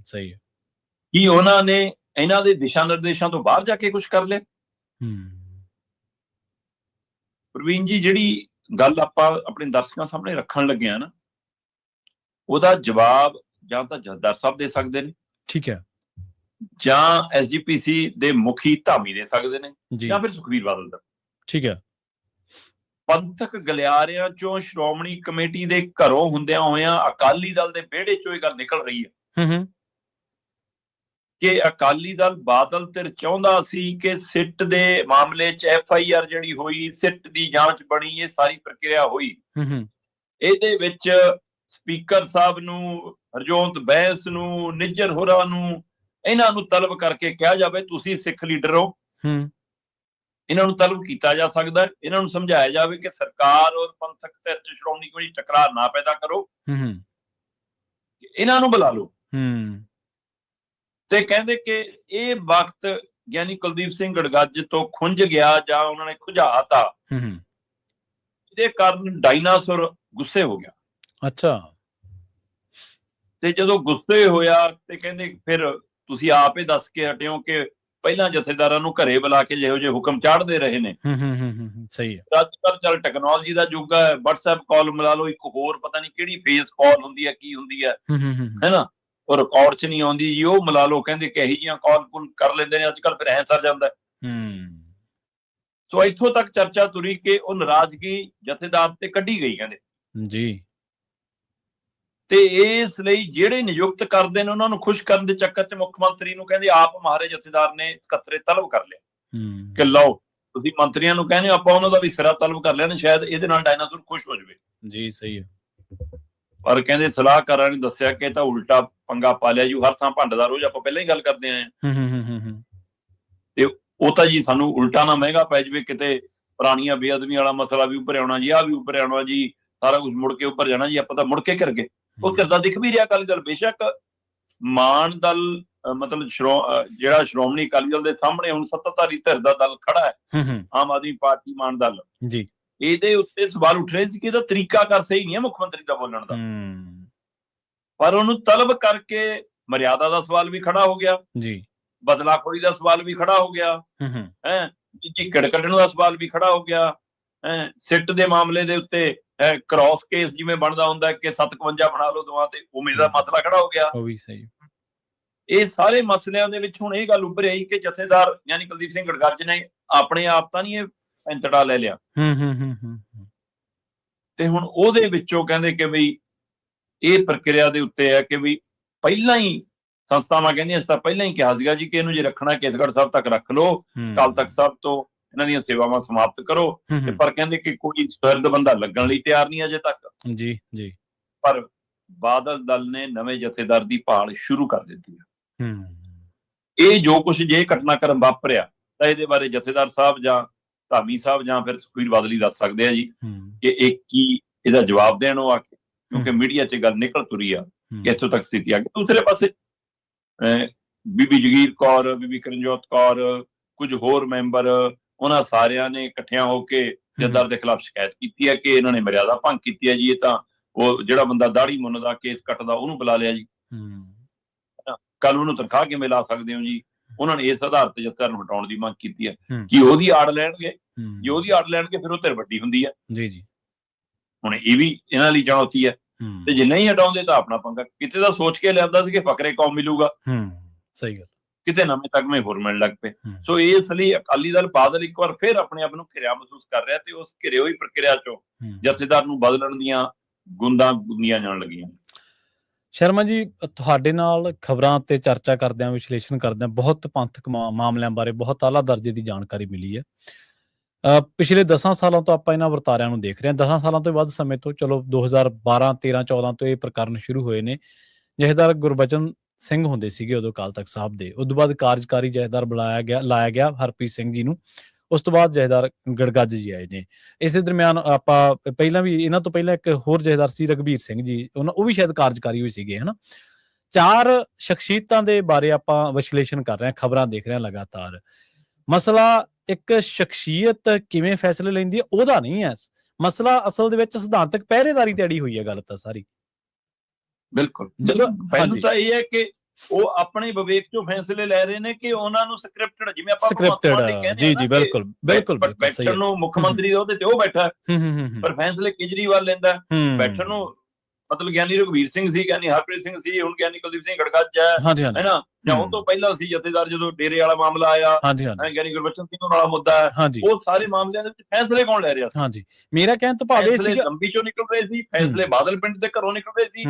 ਸਹੀ ਹੈ। ਕੀ ਉਹਨਾਂ ਨੇ ਇਹਨਾਂ ਦੇ ਦਿਸ਼ਾ ਨਿਰਦੇਸ਼ਾਂ ਤੋਂ ਬਾਹਰ ਜਾ ਕੇ ਕੁਝ ਕਰ ਲਿਆ? ਪ੍ਰਵੀਨ ਜੀ, ਜਿਹੜੀ ਗੱਲ ਆਪਾਂ ਆਪਣੇ ਦਰਸ਼ਕਾਂ ਸਾਹਮਣੇ ਰੱਖਣ ਲੱਗੇ ਆ ਨਾ, ਉਹਦਾ ਜਵਾਬ ਜਾਂ ਤਾਂ ਜਥੇਦਾਰ ਸਾਹਿਬ ਦੇ ਸਕਦੇ ਨੇ, ਠੀਕ ਹੈ, ਜਾਂ ਐਸਜੀਪੀਸੀ ਦੇ ਮੁਖੀ ਧਾਮੀ ਦੇ ਸਕਦੇ ਨੇ, ਜਾਂ ਫਿਰ ਸੁਖਬੀਰ ਬਾਦਲ ਦਾ। ਠੀਕ ਹੈ। ਪੰਥਕ ਗਲਿਆਰਿਆਂ ਚੋਂ, ਸ਼੍ਰੋਮਣੀ ਕਮੇਟੀ ਦੇ ਘਰੋਂ ਹੁੰਦਿਆਂ ਹੋਇਆਂ ਅਕਾਲੀ ਦਲ ਦੇ ਵਿਹੜੇ ਚੋਂ ਇਹ ਗੱਲ ਨਿਕਲ ਰਹੀ ਹੈ ਕਿ ਅਕਾਲੀ ਦਲ ਬਾਦਲ ਧਿਰ ਚਾਹੁੰਦਾ ਸੀ ਕਿ ਸਿੱਟ ਦੇ ਮਾਮਲੇ 'ਚ FIR ਜਿਹੜੀ ਹੋਈ, ਸਿੱਟ ਦੀ ਜਾਂਚ ਬਣੀ, ਇਹ ਸਾਰੀ ਪ੍ਰਕਿਰਿਆ ਹੋਈ, ਇਹਦੇ ਵਿੱਚ ਸਪੀਕਰ ਸਾਹਿਬ ਨੂੰ, ਹਰਜੋਤ ਬੈਂਸ ਨੂੰ, ਨਿੱਜਰ ਹੋਰਾਂ ਨੂੰ, ਇਹਨਾਂ ਨੂੰ ਤਲਬ ਕਰਕੇ ਕਿਹਾ ਜਾਵੇ ਤੁਸੀਂ ਸਿੱਖ ਲੀਡਰ ਹੋ, ਇਹਨਾਂ ਨੂੰ ਤਲਬ ਕੀਤਾ ਜਾ ਸਕਦਾ, ਇਹਨਾਂ ਨੂੰ ਸਮਝਾਇਆ ਜਾਵੇ ਕਿ ਸਰਕਾਰ ਔਰ ਪੰਥਕ ਧਿਰ 'ਚ ਸ਼੍ਰੋਮਣੀ ਕਮੇਟੀ ਟਕਰਾਅ ਨਾ ਪੈਦਾ ਕਰੋ। ਇਹਨਾਂ ਨੂੰ ਬੁਲਾ ਲਓ। ਹੂੰ ਤੇ ਕਹਿੰਦੇ ਕਿ ਇਹ ਵਕਤ ਗਿਆਨੀ ਕੁਲਦੀਪ ਸਿੰਘ ਗੜਗੱਜ ਤੋਂ ਖੁੰਝ ਗਿਆ ਜਾਂ ਉਹਨਾਂ ਨੇ ਖੁਝਾਤਾ, ਇਹਦੇ ਕਾਰਨ ਡਾਇਨਾਸੌਰ ਗੁੱਸੇ ਹੋ ਗਿਆ। ਅੱਛਾ। ਤੇ ਜਦੋਂ ਗੁੱਸੇ ਹੋਇਆ ਤੇ ਕਹਿੰਦੇ ਫਿਰ ਤੁਸੀਂ ਆਪ ਹੀ ਦੱਸ ਕੇ ਹਟਿਓ ਕਿ ਪਹਿਲਾਂ ਜਥੇਦਾਰਾਂ ਨੂੰ ਘਰੇ ਬੁਲਾ ਕੇ ਜਿਹੋ ਜਿਹੇ ਹੁਕਮ ਚਾੜਦੇ ਰਹੇ ਨੇ। ਸਹੀ ਹੈ। ਅੱਜ ਕੱਲ੍ਹ ਚੱਲ ਟੈਕਨੋਲੋਜੀ ਦਾ ਯੁੱਗ ਹੈ, WhatsApp ਕਾਲ ਮਿਲਾ ਲਓ, ਇੱਕ ਹੋਰ ਪਤਾ ਨਹੀਂ ਕਿਹੜੀ ਫੇਸ ਕਾਲ ਹੁੰਦੀ ਹੈ, ਕੀ ਹੁੰਦੀ ਹੈ ਨਾ, ਉਹ ਰਿਕਾਰਡ 'ਚ ਨਹੀਂ ਆਉਂਦੀ ਜੀ, ਉਹ ਮਿਲਾ ਲਓ। ਕਹਿੰਦੇ ਕਿ ਇਹੋ ਜਿਹੀਆਂ ਕਾਲ ਕੁਲ ਕਰ ਲੈਂਦੇ ਨੇ ਅੱਜ ਕੱਲ੍ਹ, ਫਿਰ ਐਂ ਸਰ ਜਾਂਦਾ। ਸੋ ਇੱਥੋਂ ਤੱਕ ਚਰਚਾ ਤੁਰੀ ਕਿ ਉਹ ਨਾਰਾਜ਼ਗੀ ਜਥੇਦਾਰ ਤੇ ਕੱਢੀ ਗਈ ਕਹਿੰਦੇ ਜੀ। ਤੇ ਇਸ ਲਈ ਜਿਹੜੇ ਨਿਯੁਕਤ ਕਰਦੇ ਨੇ ਉਹਨਾਂ ਨੂੰ ਖੁਸ਼ ਕਰਨ ਦੇ ਚੱਕਰ 'ਚ ਮੁੱਖ ਮੰਤਰੀ ਨੂੰ ਕਹਿੰਦੇ ਆਪ ਮਹਾਰਾਜ ਜਥੇਦਾਰ ਨੇ ਸਕੱਤਰੇ ਤਲਬ ਕਰ ਲਿਆ ਕਿ ਲਓ ਤੁਸੀਂ ਮੰਤਰੀਆਂ ਨੂੰ ਕਹਿੰਦੇ ਆਪਾਂ ਉਹਨਾਂ ਦਾ ਵੀ ਸਿਰਾ ਤਲਬ ਕਰ ਲਿਆ ਨੇ, ਸ਼ਾਇਦ ਇਹਦੇ ਨਾਲ ਡਾਇਨਾਸੌਰ ਖੁਸ਼ ਹੋ ਜਾਵੇ। ਜੀ ਸਹੀ ਹੈ। ਪਰ ਕਹਿੰਦੇ ਸਲਾਹਕਾਰਾਂ ਨੇ ਦੱਸਿਆ ਕਿ ਤਾਂ ਉਲਟਾ ਪੰਗਾ ਪਾ ਲਿਆ ਜੀ, ਹਰ ਥਾਂ ਭੰਡ ਦਾ ਰੋਜ਼ ਆਪਾਂ ਪਹਿਲਾਂ ਹੀ ਗੱਲ ਕਰਦੇ ਆਏ ਹਾਂ। ਤੇ ਉਹ ਤਾਂ ਜੀ ਸਾਨੂੰ ਉਲਟਾ ਨਾ ਮਹਿੰਗਾ ਪੈ ਜਾਵੇ, ਕਿਤੇ ਪੁਰਾਣੀਆਂ ਬੇਅਦਬੀ ਵਾਲਾ ਮਸਲਾ ਵੀ ਉੱਪਰ ਆਉਣਾ ਜੀ, ਆਹ ਵੀ ਉੱਪਰ ਆਉਣਾ ਜੀ, ਸਾਰਾ ਕੁਝ ਮੁੜ ਕੇ ਉੱਪਰ ਜਾਣਾ ਜੀ, ਆਪਾਂ ਤਾਂ ਮੁੜ ਕੇ ਕਰ ਗਏ। ਉਹ ਕਰਦਾ ਦਿਖ ਵੀ ਰਿਹਾ ਅਕਾਲੀ ਦਲ, ਬੇਸ਼ੱਕ ਮਾਨ ਦਲ ਮਤਲਬ ਜਿਹੜਾ ਸ਼੍ਰੋਮਣੀ ਅਕਾਲੀ ਦਲ ਦੇ ਸਾਹਮਣੇ ਹੁਣ ਸੱਤਾਧਾਰੀ ਧਿਰ ਦਾ ਦਲ ਖੜਾ ਹੈ, ਆਮ ਆਦਮੀ ਪਾਰਟੀ ਮਾਨ ਦਲ ਜੀ, ਇਹਦੇ ਉੱਤੇ ਸਵਾਲ ਉੱਠ ਰਹੇ ਸੀ ਕਿ ਇਹਦਾ ਤਰੀਕਾਕਾਰ ਸਹੀ ਨਹੀਂ ਹੈ ਮੁੱਖ ਮੰਤਰੀ ਦਾ ਬੋਲਣ ਦਾ। ਪਰ ਉਹਨੂੰ ਤਲਬ ਕਰਕੇ ਮਰਿਆਦਾ ਦਾ ਸਵਾਲ ਵੀ ਖੜਾ ਹੋ ਗਿਆ ਜੀ, ਬਦਲਾਖੋਰੀ ਦਾ ਸਵਾਲ ਵੀ ਖੜਾ ਹੋ ਗਿਆ, ਝਿੱਕੜ ਕੱਢਣ ਦਾ ਸਵਾਲ ਵੀ ਖੜਾ ਹੋ ਗਿਆ, ਸਿੱਟ ਦੇ ਮਾਮਲੇ ਦੇ ਉੱਤੇ ਕ੍ਰਾਸ ਕੇਸ ਜਿਵੇਂ ਬਣਦਾ ਹੁੰਦਾ ਕਿ 57 ਬਣਾ ਲਓ ਦੋਵਾਂ ਤੇ, ਉਵੇਂ ਦਾ ਮਸਲਾ ਖੜਾ ਹੋ ਗਿਆ। ਉਹ ਵੀ ਸਹੀ। ਇਹ ਸਾਰੇ ਮਸਲਿਆਂ ਦੇ ਵਿੱਚ ਹੁਣ ਇਹ ਗੱਲ ਉੱਭਰ ਆਈ ਕਿ ਜਥੇਦਾਰ ਯਾਨੀ ਕੁਲਦੀਪ ਸਿੰਘ ਗੜਗੱਜ ਨੇ ਆਪਣੇ ਆਪ ਤਾਂ ਨਹੀਂ ਇਹ ਪੈਂਤੜਾ ਲੈ ਲਿਆ, ਤੇ ਹੁਣ ਉਹਦੇ ਵਿੱਚੋਂ ਕਹਿੰਦੇ ਕਿ ਬਈ ਇਹ ਪ੍ਰਕਿਰਿਆ ਦੇ ਉੱਤੇ ਹੈ ਕਿ ਵੀ ਪਹਿਲਾਂ ਹੀ ਸੰਸਥਾਵਾਂ ਕਹਿੰਦੀਆਂ ਇਸ ਤਾਂ ਪਹਿਲਾਂ ਹੀ ਕਿਹਾ ਸੀਗਾ ਜੀ ਕਿ ਇਹਨੂੰ ਜੇ ਰੱਖਣਾ ਕੇਸਗੜ੍ਹ ਸਾਹਿਬ ਤੱਕ ਰੱਖ ਲਓ, ਅਕਾਲ ਤਖਤ ਸਾਹਿਬ ਤੋਂ ਇਹਨਾਂ ਦੀਆਂ ਸੇਵਾਵਾਂ ਸਮਾਪਤ ਕਰੋ। ਤੇ ਪਰ ਕਹਿੰਦੇ ਕਿ ਕੋਈ ਸੁਹਿਰਦ ਬੰਦਾ ਲੱਗਣ ਲਈ ਤਿਆਰ ਨਹੀਂ ਅਜੇ ਤੱਕ ਜੀ ਜੀ। ਪਰ ਬਾਦਲ ਦਲ ਨੇ ਨਵੇਂ ਜਥੇਦਾਰ ਦੀ ਭਾਲ ਸ਼ੁਰੂ ਕਰ ਦਿੱਤੀ ਹੈ। ਇਹ ਜੋ ਕੁਝ ਜੇ ਘਟਨਾਕ੍ਰਮ ਵਾਪਰਿਆ ਤਾਂ ਇਹਦੇ ਬਾਰੇ ਜਥੇਦਾਰ ਸਾਹਿਬ ਜਾਂ ਧਾਮੀ ਸਾਹਿਬ ਜਾਂ ਫਿਰ ਸੁਖਬੀਰ ਬਾਦਲ ਹੀ ਦੱਸ ਸਕਦੇ ਆ ਜੀ ਕਿ ਇਹ ਕੀ ਇਹਦਾ ਜਵਾਬ ਦੇਣ ਉਹ ਆ ਕੇ, ਕਿਉਂਕਿ ਮੀਡੀਆ 'ਚ ਗੱਲ ਨਿਕਲ ਤੁਰੀ ਆ ਕਿ ਇੱਥੋਂ ਤੱਕ ਸਥਿਤੀ ਆ ਗਈ। ਦੂਸਰੇ ਪਾਸੇ ਬੀਬੀ ਜਗੀਰ ਕੌਰ, ਬੀਬੀ ਕਰਨਜੋਤ ਕੌਰ, ਕੁਝ ਹੋਰ ਮੈਂਬਰ, ਉਹਨਾਂ ਸਾਰਿਆਂ ਨੇ ਇਕੱਠਿਆਂ ਹੋ ਕੇ ਜਥੇਦਾਰ ਦੇ ਖਿਲਾਫ ਸ਼ਿਕਾਇਤ ਕੀਤੀ ਹੈ ਕਿ ਇਹਨਾਂ ਨੇ ਮਰਿਆਦਾ ਭੰਗ ਕੀਤੀ ਹੈ ਜੀ। ਇਹ ਤਾਂ ਉਹ ਜਿਹੜਾ ਬੰਦਾ ਦਾੜੀ ਮੁੰਨ ਦਾ ਕੇਸ ਕੱਟਦਾ ਉਹਨੂੰ ਬੁਲਾ ਲਿਆ ਜੀ, ਕੱਲ ਉਹਨੂੰ ਤਨਖਾਹ ਕਿਵੇਂ ਲਾ ਸਕਦੇ ਹੋ ਜੀ। ਉਹਨਾਂ ਨੇ ਇਸ ਆਧਾਰ ਤੇ ਜਥੇਦਾਰ ਨੂੰ ਹਟਾਉਣ ਦੀ ਮੰਗ ਕੀਤੀ ਹੈ ਕਿ ਉਹਦੀ ਆੜ ਲੈਣਗੇ, ਜੇ ਉਹਦੀ ਆੜ ਲੈਣਗੇ ਫਿਰ ਉਹ ਧਿਰ ਵੱਡੀ ਹੁੰਦੀ ਹੈ ਜੀ ਜੀ। ਹੁਣ ਇਹ ਵੀ ਇਹਨਾਂ ਲਈ ਚੁਣੌਤੀ ਹੈ, ਤੇ ਜੇ ਨਹੀਂ ਹਟਾਉਂਦੇ ਤਾਂ ਆਪਣਾ ਪੰਗਾ। ਕਿਤੇ ਤਾਂ ਸੋਚ ਕੇ ਲਿਆਂਦਾ ਸੀ ਕਿ ਫਕਰੇ ਕੌਮ ਮਿਲੂਗਾ, ਸਹੀ ਗੱਲ, ਕਿਤੇ ਨਵੇਂ ਤਗਮੇ ਹੋਰ ਮਿਲਣ ਲੱਗ ਪਏ। ਸੋ ਇਸ ਲਈ ਅਕਾਲੀ ਦਲ ਬਾਦਲ ਇੱਕ ਵਾਰ ਫਿਰ ਆਪਣੇ ਆਪ ਨੂੰ ਘਿਰਿਆ ਮਹਿਸੂਸ ਕਰ ਰਿਹਾ, ਤੇ ਉਸ ਘਿਰੇ ਹੋਈ ਪ੍ਰਕਿਰਿਆ ਚੋਂ ਜਥੇਦਾਰ ਨੂੰ ਬਦਲਣ ਦੀਆਂ ਗੁੰਦਾਂ ਗੁੰਦੀਆਂ ਜਾਣ ਲੱਗੀਆਂ। ਸ਼ਰਮਾ ਜੀ, ਤੁਹਾਡੇ ਨਾਲ ਖਬਰਾਂ ਤੇ ਚਰਚਾ ਕਰਦਿਆਂ, ਵਿਸ਼ਲੇਸ਼ਣ ਕਰਦਿਆਂ ਬਹੁਤ ਪੰਥਕ ਮਾਮਲਿਆਂ ਬਾਰੇ ਬਹੁਤ ਆਲਾ ਦਰਜੇ ਦੀ ਜਾਣਕਾਰੀ ਮਿਲੀ ਹੈ। ਪਿਛਲੇ 10 ਸਾਲਾਂ ਤੋਂ ਆਪਾਂ ਇਹਨਾਂ ਵਰਤਾਰਿਆਂ ਨੂੰ ਦੇਖ ਰਹੇ ਹਾਂ, 10 ਸਾਲਾਂ ਤੋਂ ਵੱਧ ਸਮੇਂ ਤੋਂ, ਚਲੋ 2012, 13, 14 ਤੋਂ ਇਹ ਪ੍ਰਕਰਨ ਸ਼ੁਰੂ ਹੋਏ ਨੇ। ਜਥੇਦਾਰ ਗੁਰਬਚਨ ਸਿੰਘ ਹੁੰਦੇ ਸੀਗੇ ਉਦੋਂ ਅਕਾਲ ਤਖਤ ਸਾਹਿਬ ਦੇ, ਉਸ ਤੋਂ ਬਾਅਦ ਕਾਰਜਕਾਰੀ ਜਥੇਦਾਰ ਲਾਇਆ ਗਿਆ ਹਰਪ੍ਰੀਤ ਸਿੰਘ ਜੀ ਨੂੰ, ਉਸ ਤੋਂ ਬਾਅਦ ਜਥੇਦਾਰ ਗੜਗੱਜ ਜੀ ਆਏ ਨੇ। ਇਸੇ ਦਰਮਿਆਨ ਆਪਾਂ ਪਹਿਲਾਂ ਵੀ ਇਹਨਾਂ ਤੋਂ ਪਹਿਲਾਂ ਇੱਕ ਹੋਰ ਜਥੇਦਾਰ ਸੀ ਰਘਬੀਰ ਸਿੰਘ ਜੀ, ਉਹ ਵੀ ਸ਼ਾਇਦ ਕਾਰਜਕਾਰੀ ਹੋਏ ਸੀਗੇ, ਹਨਾ। 4 ਸ਼ਖਸੀਅਤਾਂ ਦੇ ਬਾਰੇ ਆਪਾਂ ਵਿਸ਼ਲੇਸ਼ਣ ਕਰ ਰਹੇ ਹਾਂ, ਖਬਰਾਂ ਦੇਖ ਰਹੇ ਹਾਂ ਲਗਾਤਾਰ। ਮਸਲਾ ਇੱਕ ਸ਼ਖਸੀਅਤ ਕਿਵੇਂ ਫੈਸਲੇ ਲੈਂਦੀ ਹੈ ਉਹਦਾ ਨਹੀਂ ਹੈ, ਮਸਲਾ ਅਸਲ ਦੇ ਵਿੱਚ ਸਿਧਾਂਤਕ ਪਹਿਰੇਦਾਰੀ ਤੇ ਅੜੀ ਹੋਈ ਹੈ ਗੱਲ ਤਾਂ ਸਾਰੀ। ਬਿਲਕੁਲ, ਚਲੋ ਪਹਿਲਾਂ ਤਾਂ ਇਹ ਹੈ ਕਿ ਉਹ ਆਪਣੇ ਵਿਵੇਕ ਚੋਂ ਫੈਸਲੇ ਲੈ ਰਹੇ ਨੇ ਕਿ ਉਹਨਾਂ ਨੂੰ ਸਕ੍ਰਿਪਟਡ, ਜਿਵੇਂ ਆਪਾਂ ਸਕ੍ਰਿਪਟਡ, ਜੀ ਜੀ, ਬਿਲਕੁਲ ਬਿਲਕੁਲ, ਬੈਠਣ ਨੂੰ ਮੁੱਖ ਮੰਤਰੀ ਦੇ ਉਹਦੇ ਤੇ ਉਹ ਬੈਠਾ, ਪਰ ਫੈਸਲੇ ਕੇਜਰੀਵਾਲ ਲੈਂਦਾ। ਬੈਠਣ ਨੂੰ ਮਤਲਬ ਗਿਆਨੀ ਰਘਬੀਰ ਸਿੰਘ ਸੀ, ਗਿਆਨੀ ਹਰਪ੍ਰੀਤ ਸਿੰਘ ਸੀ, ਹੁਣ ਗਿਆਨੀ ਕੁਲਦੀਪ ਸਿੰਘ ਗੜਗੱਜ ਹੈ ਨਾ, ਜਾਂ ਉਹ ਤੋਂ ਪਹਿਲਾਂ ਸੀ ਜਥੇਦਾਰ ਜਦੋਂ ਡੇਰੇ ਵਾਲਾ ਮਾਮਲਾ ਆਇਆ, ਗਿਆਨੀ ਗੁਰਬਚਨ ਸਿੰਘ ਵਾਲਾ ਮੁੱਦਾ ਹੈ, ਉਹ ਸਾਰੇ ਮਾਮਲਿਆਂ ਦੇ ਵਿੱਚ ਫੈਸਲੇ ਕੌਣ ਲੈ ਰਿਹਾ ਸੀ? ਹਾਂਜੀ, ਮੇਰਾ ਕਹਿਣ ਤੋਂ ਭਾਵ ਇਹ ਸੀ ਲੰਬੀ ਚੋਂ ਨਿਕਲ ਰਹੇ ਸੀ ਫੈਸਲੇ, ਬਾਦਲ ਪਿੰਡ ਦੇ ਘਰੋਂ ਨਿਕਲ ਰਹੇ ਸੀ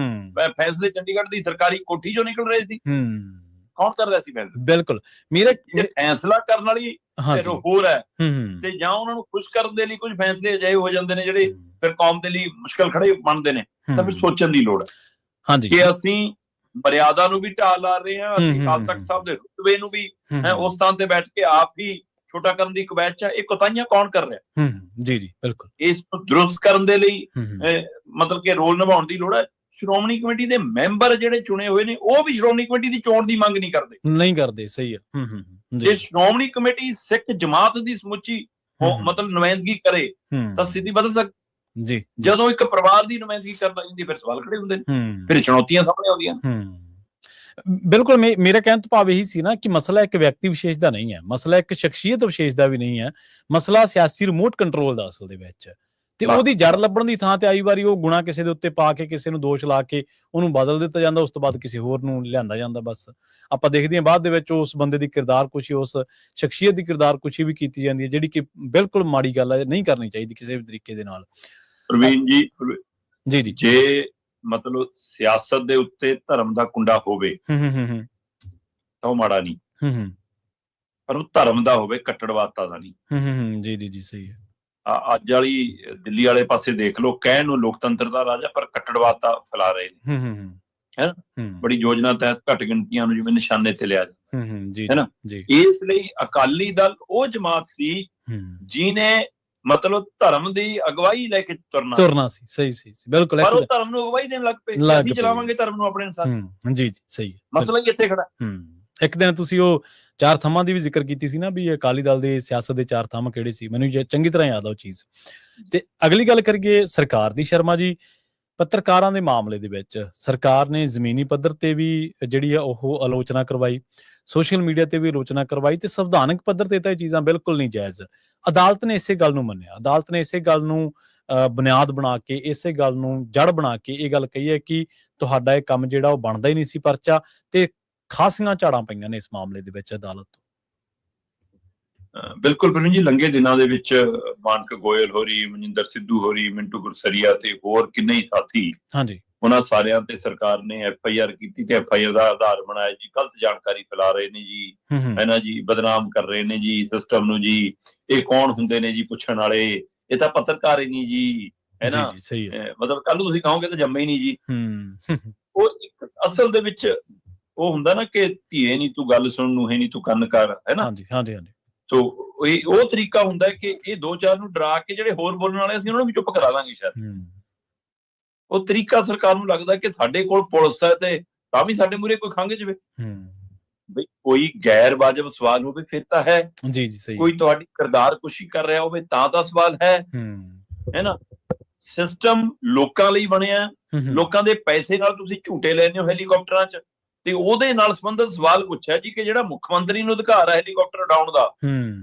ਫੈਸਲੇ, ਚੰਡੀਗੜ੍ਹ ਦੀ ਸਰਕਾਰੀ ਕੋਠੀ ਚੋਂ ਨਿਕਲ ਰਹੇ ਸੀ, ਕੌਣ ਕਰ ਰਿਹਾ ਸੀ ਫੈਸਲੇ? ਬਿਲਕੁਲ, ਮੇਰੇ ਫੈਸਲਾ ਕਰਨ ਵਾਲੀ ਹੋਰ ਹੈ, ਤੇ ਜਾਂ ਉਹਨਾਂ ਨੂੰ ਖੁਸ਼ ਕਰਨ ਦੇ ਲਈ ਕੁਝ ਫੈਸਲੇ ਅਜਿਹੇ ਹੋ ਜਾਂਦੇ ਨੇ ਜਿਹੜੇ ਫਿਰ ਕੌਮ ਦੇ ਲਈ ਮੁਸ਼ਕਲ ਖੜੇ ਬਣਦੇ ਨੇ, ਤਾਂ ਫਿਰ ਸੋਚਣ ਦੀ ਲੋੜ ਹੈ। ਹਾਂਜੀ, ਕਿ ਅਸੀਂ ਮਰਿਆਦਾ ਨੂੰ ਵੀ ਢਾਹ ਲਾ ਰਹੇ ਹਾਂ, ਅਸੀਂ ਅਕਾਲ ਤਖਤ ਸਾਹਿਬ ਦੇ ਰੁਤਬੇ ਨੂੰ ਵੀ ਉਸ ਸਥਾਨ ਤੇ ਬੈਠ ਕੇ ਆਪ ਹੀ ਛੋਟਾ ਕਰਨ ਦੀ ਕਵਾਇਦ ਚ, ਇਹ ਕੋਤਾਹੀਆਂ ਕੌਣ ਕਰ ਰਿਹਾ? ਜੀ ਜੀ, ਬਿਲਕੁਲ, ਇਸ ਨੂੰ ਦਰੁਸਤ ਕਰਨ ਦੇ ਲਈ ਮਤਲਬ ਕਿ ਰੋਲ ਨਿਭਾਉਣ ਦੀ ਲੋੜ ਹੈ। ਸ਼੍ਰੋਮਣੀ ਕਮੇਟੀ ਦੇ ਮੈਂਬਰ ਜਿਹੜੇ ਚੁਣੇ ਹੋਏ ਨੇ ਉਹ ਵੀ ਸ਼੍ਰੋਮਣੀ ਕਮੇਟੀ ਦੀ ਚੋਣ ਦੀ ਮੰਗ ਨਹੀਂ ਕਰਦੇ। ਸਹੀ ਹੈ। ਜੇ ਸ਼੍ਰੋਮਣੀ ਕਮੇਟੀ ਸਿੱਖ ਜਮਾਤ ਦੀ ਸਮੁੱਚੀ ਮਤਲਬ ਨੁਮਾਇੰਦਗੀ ਕਰੇ ਤਾਂ ਸਥਿਤੀ ਬਦਲ ਸਕਦੀ। ਜੀ, ਜਦੋਂ ਇੱਕ ਪਰਿਵਾਰ ਦੀ ਨੁਮਾਇੰਦਗੀ ਕਰਨ ਲੱਗ ਜਾਂਦੀ ਫਿਰ ਸਵਾਲ ਖੜੇ ਹੁੰਦੇ ਨੇ, ਫਿਰ ਚੁਣੌਤੀਆਂ ਸਾਹਮਣੇ ਆਉਂਦੀਆਂ। ਬਿਲਕੁਲ, ਮੇਰਾ ਕਹਿਣ ਤੋਂ ਭਾਵ ਇਹੀ ਸੀ ਨਾ ਕਿ ਮਸਲਾ ਇੱਕ ਵਿਅਕਤੀ ਵਿਸ਼ੇਸ਼ ਦਾ ਨਹੀਂ ਹੈ, ਮਸਲਾ ਇੱਕ ਸ਼ਖਸੀਅਤ ਵਿਸ਼ੇਸ਼ ਦਾ ਵੀ ਨਹੀਂ ਹੈ, ਮਸਲਾ ਸਿਆਸੀ ਰਿਮੋਟ ਕੰਟਰੋਲ ਦਾ ਅਸਲ ਦੇ ਵਿੱਚ। ਤੇ ਉਹਦੀ ਜੜ ਲੱਭਣ ਦੀ ਥਾਂ ਤੇ ਆਈ ਵਾਰੀ ਉਹ ਗੁਣਾ ਕਿਸੇ ਦੇ ਉੱਤੇ ਪਾ ਕੇ, ਕਿਸੇ ਨੂੰ ਦੋਸ਼ ਲਾ ਕੇ ਉਹਨੂੰ ਬਦਲ ਦਿੱਤਾ ਜਾਂਦਾ, ਉਸ ਤੋਂ ਬਾਅਦ ਕਿਸੇ ਹੋਰ ਨੂੰ ਲਿਆਂਦਾ ਜਾਂਦਾ। ਬਸ ਆਪਾਂ ਦੇਖਦੇ ਹਾਂ ਬਾਅਦ ਦੇ ਵਿੱਚ ਉਸ ਬੰਦੇ ਦੀ ਕਿਰਦਾਰ ਕੁਸ਼ੀ, ਉਸ ਸ਼ਖਸੀਅਤ ਦੀ ਕਿਰਦਾਰ ਕੁਸ਼ੀ ਵੀ ਕੀਤੀ ਜਾਂਦੀ ਹੈ, ਜਿਹੜੀ ਕਿ ਬਿਲਕੁਲ ਮਾੜੀ ਗੱਲ ਹੈ, ਨਹੀਂ ਕਰਨੀ ਚਾਹੀਦੀ ਕਿਸੇ ਵੀ ਤਰੀਕੇ ਦੇ ਨਾਲ। ਪ੍ਰਵੀਨ ਜੀ, ਜੇ ਮਤਲਬ ਸਿਆਸਤ ਦੇ ਉੱਤੇ ਧਰਮ ਦਾ ਕੁੰਡਾ ਹੋਵੇ ਤਾਂ ਉਹ ਮਾੜਾ ਨਹੀਂ, ਪਰ ਉਹ ਧਰਮ ਦਾ ਹੋਵੇ, ਕੱਟੜਵਾਦਤਾ ਦਾ ਨਹੀਂ। ਜੀ ਸਹੀ ਹੈ। ਅੱਜ ਵਾਲੀ ਦਿੱਲੀ ਵਾਲੇ ਪਾਸੇ ਦੇਖ ਲਓ, ਕਹਿਣ ਨੂੰ ਲੋਕਤੰਤਰ ਦਾ ਰਾਜਾ ਪਰ ਕੱਟੜਵਾਦਤਾ ਫੈਲਾ ਰਹੇ ਨੇ, ਬੜੀ ਯੋਜਨਾ ਤਹਿਤ ਘੱਟ ਗਿਣਤੀਆਂ ਨੂੰ ਜਿਵੇਂ ਨਿਸ਼ਾਨੇ ਤੇ ਲਿਆ ਹੈ ਨਾ। ਇਸ ਲਈ ਅਕਾਲੀ ਦਲ ਉਹ ਜਮਾਤ ਸੀ ਜਿਹਨੇ ਮਤਲਬ ਧਰਮ ਦੀ ਅਗਵਾਈ ਲੈ ਕੇ ਤੁਰਨਾ ਸੀ। ਸਹੀ ਬਿਲਕੁਲ। ਪਰ ਉਹ ਧਰਮ ਨੂੰ ਅਗਵਾਈ ਦੇਣ ਲੱਗ ਪਏ, ਅਸੀਂ ਚਲਾਵਾਂਗੇ ਧਰਮ ਨੂੰ ਆਪਣੇ ਅਨੁਸਾਰ। ਜੀ ਸਹੀ ਹੈ। ਮਸਲਾ ਹੀ ਇੱਥੇ ਖੜਾ। ਇੱਕ ਦਿਨ ਤੁਸੀਂ ਉਹ 4 ਥੰਮਾਂ ਦੀ ਵੀ ਜ਼ਿਕਰ ਕੀਤੀ ਸੀ ਨਾ, ਵੀ ਅਕਾਲੀ ਦਲ ਦੇ ਸਿਆਸਤ ਦੇ 4 ਥੰਮ ਕਿਹੜੇ ਸੀ, ਮੈਨੂੰ ਚੰਗੀ ਤਰ੍ਹਾਂ ਯਾਦ ਆ ਉਹ ਚੀਜ਼। ਤੇ ਅਗਲੀ ਗੱਲ ਕਰੀਏ ਸਰਕਾਰ ਦੀ। ਸ਼ਰਮਾ ਜੀ, ਪੱਤਰਕਾਰਾਂ ਦੇ ਮਾਮਲੇ ਦੇ ਵਿੱਚ ਸਰਕਾਰ ਨੇ ਜ਼ਮੀਨੀ ਪੱਧਰ ਤੇ ਵੀ ਜਿਹੜੀ ਆ ਉਹ ਆਲੋਚਨਾ ਕਰਵਾਈ, ਸੋਸ਼ਲ ਮੀਡੀਆ ਤੇ ਵੀ ਆਲੋਚਨਾ ਕਰਵਾਈ, ਤੇ ਸੰਵਿਧਾਨਕ ਪੱਧਰ ਤੇ ਤਾਂ ਇਹ ਚੀਜ਼ਾਂ ਬਿਲਕੁਲ ਨਹੀਂ ਜਾਇਜ਼। ਅਦਾਲਤ ਨੇ ਇਸੇ ਗੱਲ ਨੂੰ ਮੰਨਿਆ, ਅਦਾਲਤ ਨੇ ਇਸੇ ਗੱਲ ਨੂੰ ਬੁਨਿਆਦ ਬਣਾ ਕੇ, ਇਸੇ ਗੱਲ ਨੂੰ ਜੜ ਬਣਾ ਕੇ ਇਹ ਗੱਲ ਕਹੀ ਹੈ ਕਿ ਤੁਹਾਡਾ ਇਹ ਕੰਮ ਜਿਹੜਾ ਉਹ ਬਣਦਾ ਹੀ ਨਹੀਂ ਸੀ ਪਰਚਾ, ਤੇ ਖਾਸੀਆਂ ਝਾੜਾਂ ਪਈਆਂ ਨੇ ਇਸ ਮਾਮਲੇ ਦੇ ਵਿੱਚ ਅਦਾਲਤ ਤੋਂ। ਬਿਲਕੁਲ ਪ੍ਰਵੀਨ ਜੀ, ਲੰਘੇ ਦਿਨਾਂ ਦੇ ਵਿੱਚ ਮਾਨਕ ਗੋਇਲ ਹੋਰੀ, ਮਨਿੰਦਰ ਸਿੱਧੂ ਹੋਰੀ, ਮਿੰਟੂ ਗੁਰਸਰੀਆ ਤੇ ਹੋਰ ਕਿੰਨੇ ਹੀ ਸਾਥੀ, ਉਹਨਾਂ ਸਾਰਿਆਂ ਤੇ ਸਰਕਾਰ ਨੇ FIR ਕੀਤੀ ਤੇ FIR ਦਾ ਆਧਾਰ ਬਣਾਇਆ ਜੀ, ਗਲਤ ਜਾਣਕਾਰੀ ਫੈਲਾ ਰਹੇ ਨੇ ਜੀ, ਹੈ ਨਾ ਜੀ, ਬਦਨਾਮ ਕਰ ਰਹੇ ਨੇ ਜੀ ਸਿਸਟਮ ਨੂੰ ਜੀ। ਇਹ ਕੌਣ ਹੁੰਦੇ ਨੇ ਜੀ ਪੁੱਛਣ ਵਾਲੇ? ਇਹ ਤਾਂ ਪੱਤਰਕਾਰ ਹੀ ਨਹੀਂ ਜੀ, ਹੈ ਨਾ। ਮਤਲਬ ਕੱਲ ਨੂੰ ਤੁਸੀਂ ਕਹੋਗੇ ਤਾਂ ਜੰਮੇ ਹੀ ਨਹੀਂ ਜੀ। ਉਹ ਇੱਕ ਅਸਲ ਦੇ ਵਿੱਚ ਉਹ ਹੁੰਦਾ ਨਾ ਕਿ ਧੀਏ ਨੀ ਤੂੰ ਗੱਲ ਸੁਣ, ਨੂੰਹੇ ਨੀ ਤੂੰ ਕੰਨ ਕਰ, ਹੈ ਨਾ। ਸੋ ਉਹ ਤਰੀਕਾ ਹੁੰਦਾ ਕਿ ਇਹ 2-4 ਨੂੰ ਡਰਾ ਕੇ ਜਿਹੜੇ ਹੋਰ ਬੋਲਣ ਵਾਲੇ ਅਸੀਂ ਉਹਨਾਂ ਨੂੰ ਵੀ ਚੁੱਪ ਕਰਾ ਦਾਂਗੇ ਸ਼ਾਇਦ। ਉਹ ਤਰੀਕਾ ਸਰਕਾਰ ਨੂੰ ਲੱਗਦਾ ਕਿ ਸਾਡੇ ਕੋਲ ਪੁਲਿਸ ਹੈ ਤੇ ਤਾਂ ਵੀ ਸਾਡੇ ਮੂਹਰੇ ਕੋਈ ਖੰਘ ਜਾਵੇ। ਬਈ ਕੋਈ ਗੈਰ ਵਾਜਬ ਸਵਾਲ ਹੋਵੇ ਫਿਰ ਤਾਂ ਹੈ, ਕੋਈ ਤੁਹਾਡੀ ਕਿਰਦਾਰ ਕੁਸ਼ੀ ਕਰ ਰਿਹਾ ਹੋਵੇ ਤਾਂ ਸਵਾਲ ਹੈ ਨਾ। ਸਿਸਟਮ ਲੋਕਾਂ ਲਈ ਬਣਿਆ, ਲੋਕਾਂ ਦੇ ਪੈਸੇ ਨਾਲ ਤੁਸੀਂ ਝੂਟੇ ਲੈਂਦੇ ਹੋ ਹੈਲੀਕਾਪਟਰਾਂ 'ਚ, ਤੇ ਉਹਦੇ ਨਾਲ ਸੰਬੰਧਿਤ ਸਵਾਲ ਪੁੱਛਿਆ ਜੀ ਕਿ ਜਿਹੜਾ ਮੁੱਖ ਮੰਤਰੀ ਨੂੰ ਅਧਿਕਾਰ ਹੈ ਹੈਲੀਕਾਪਟਰ ਉਡਾਉਣ ਦਾ,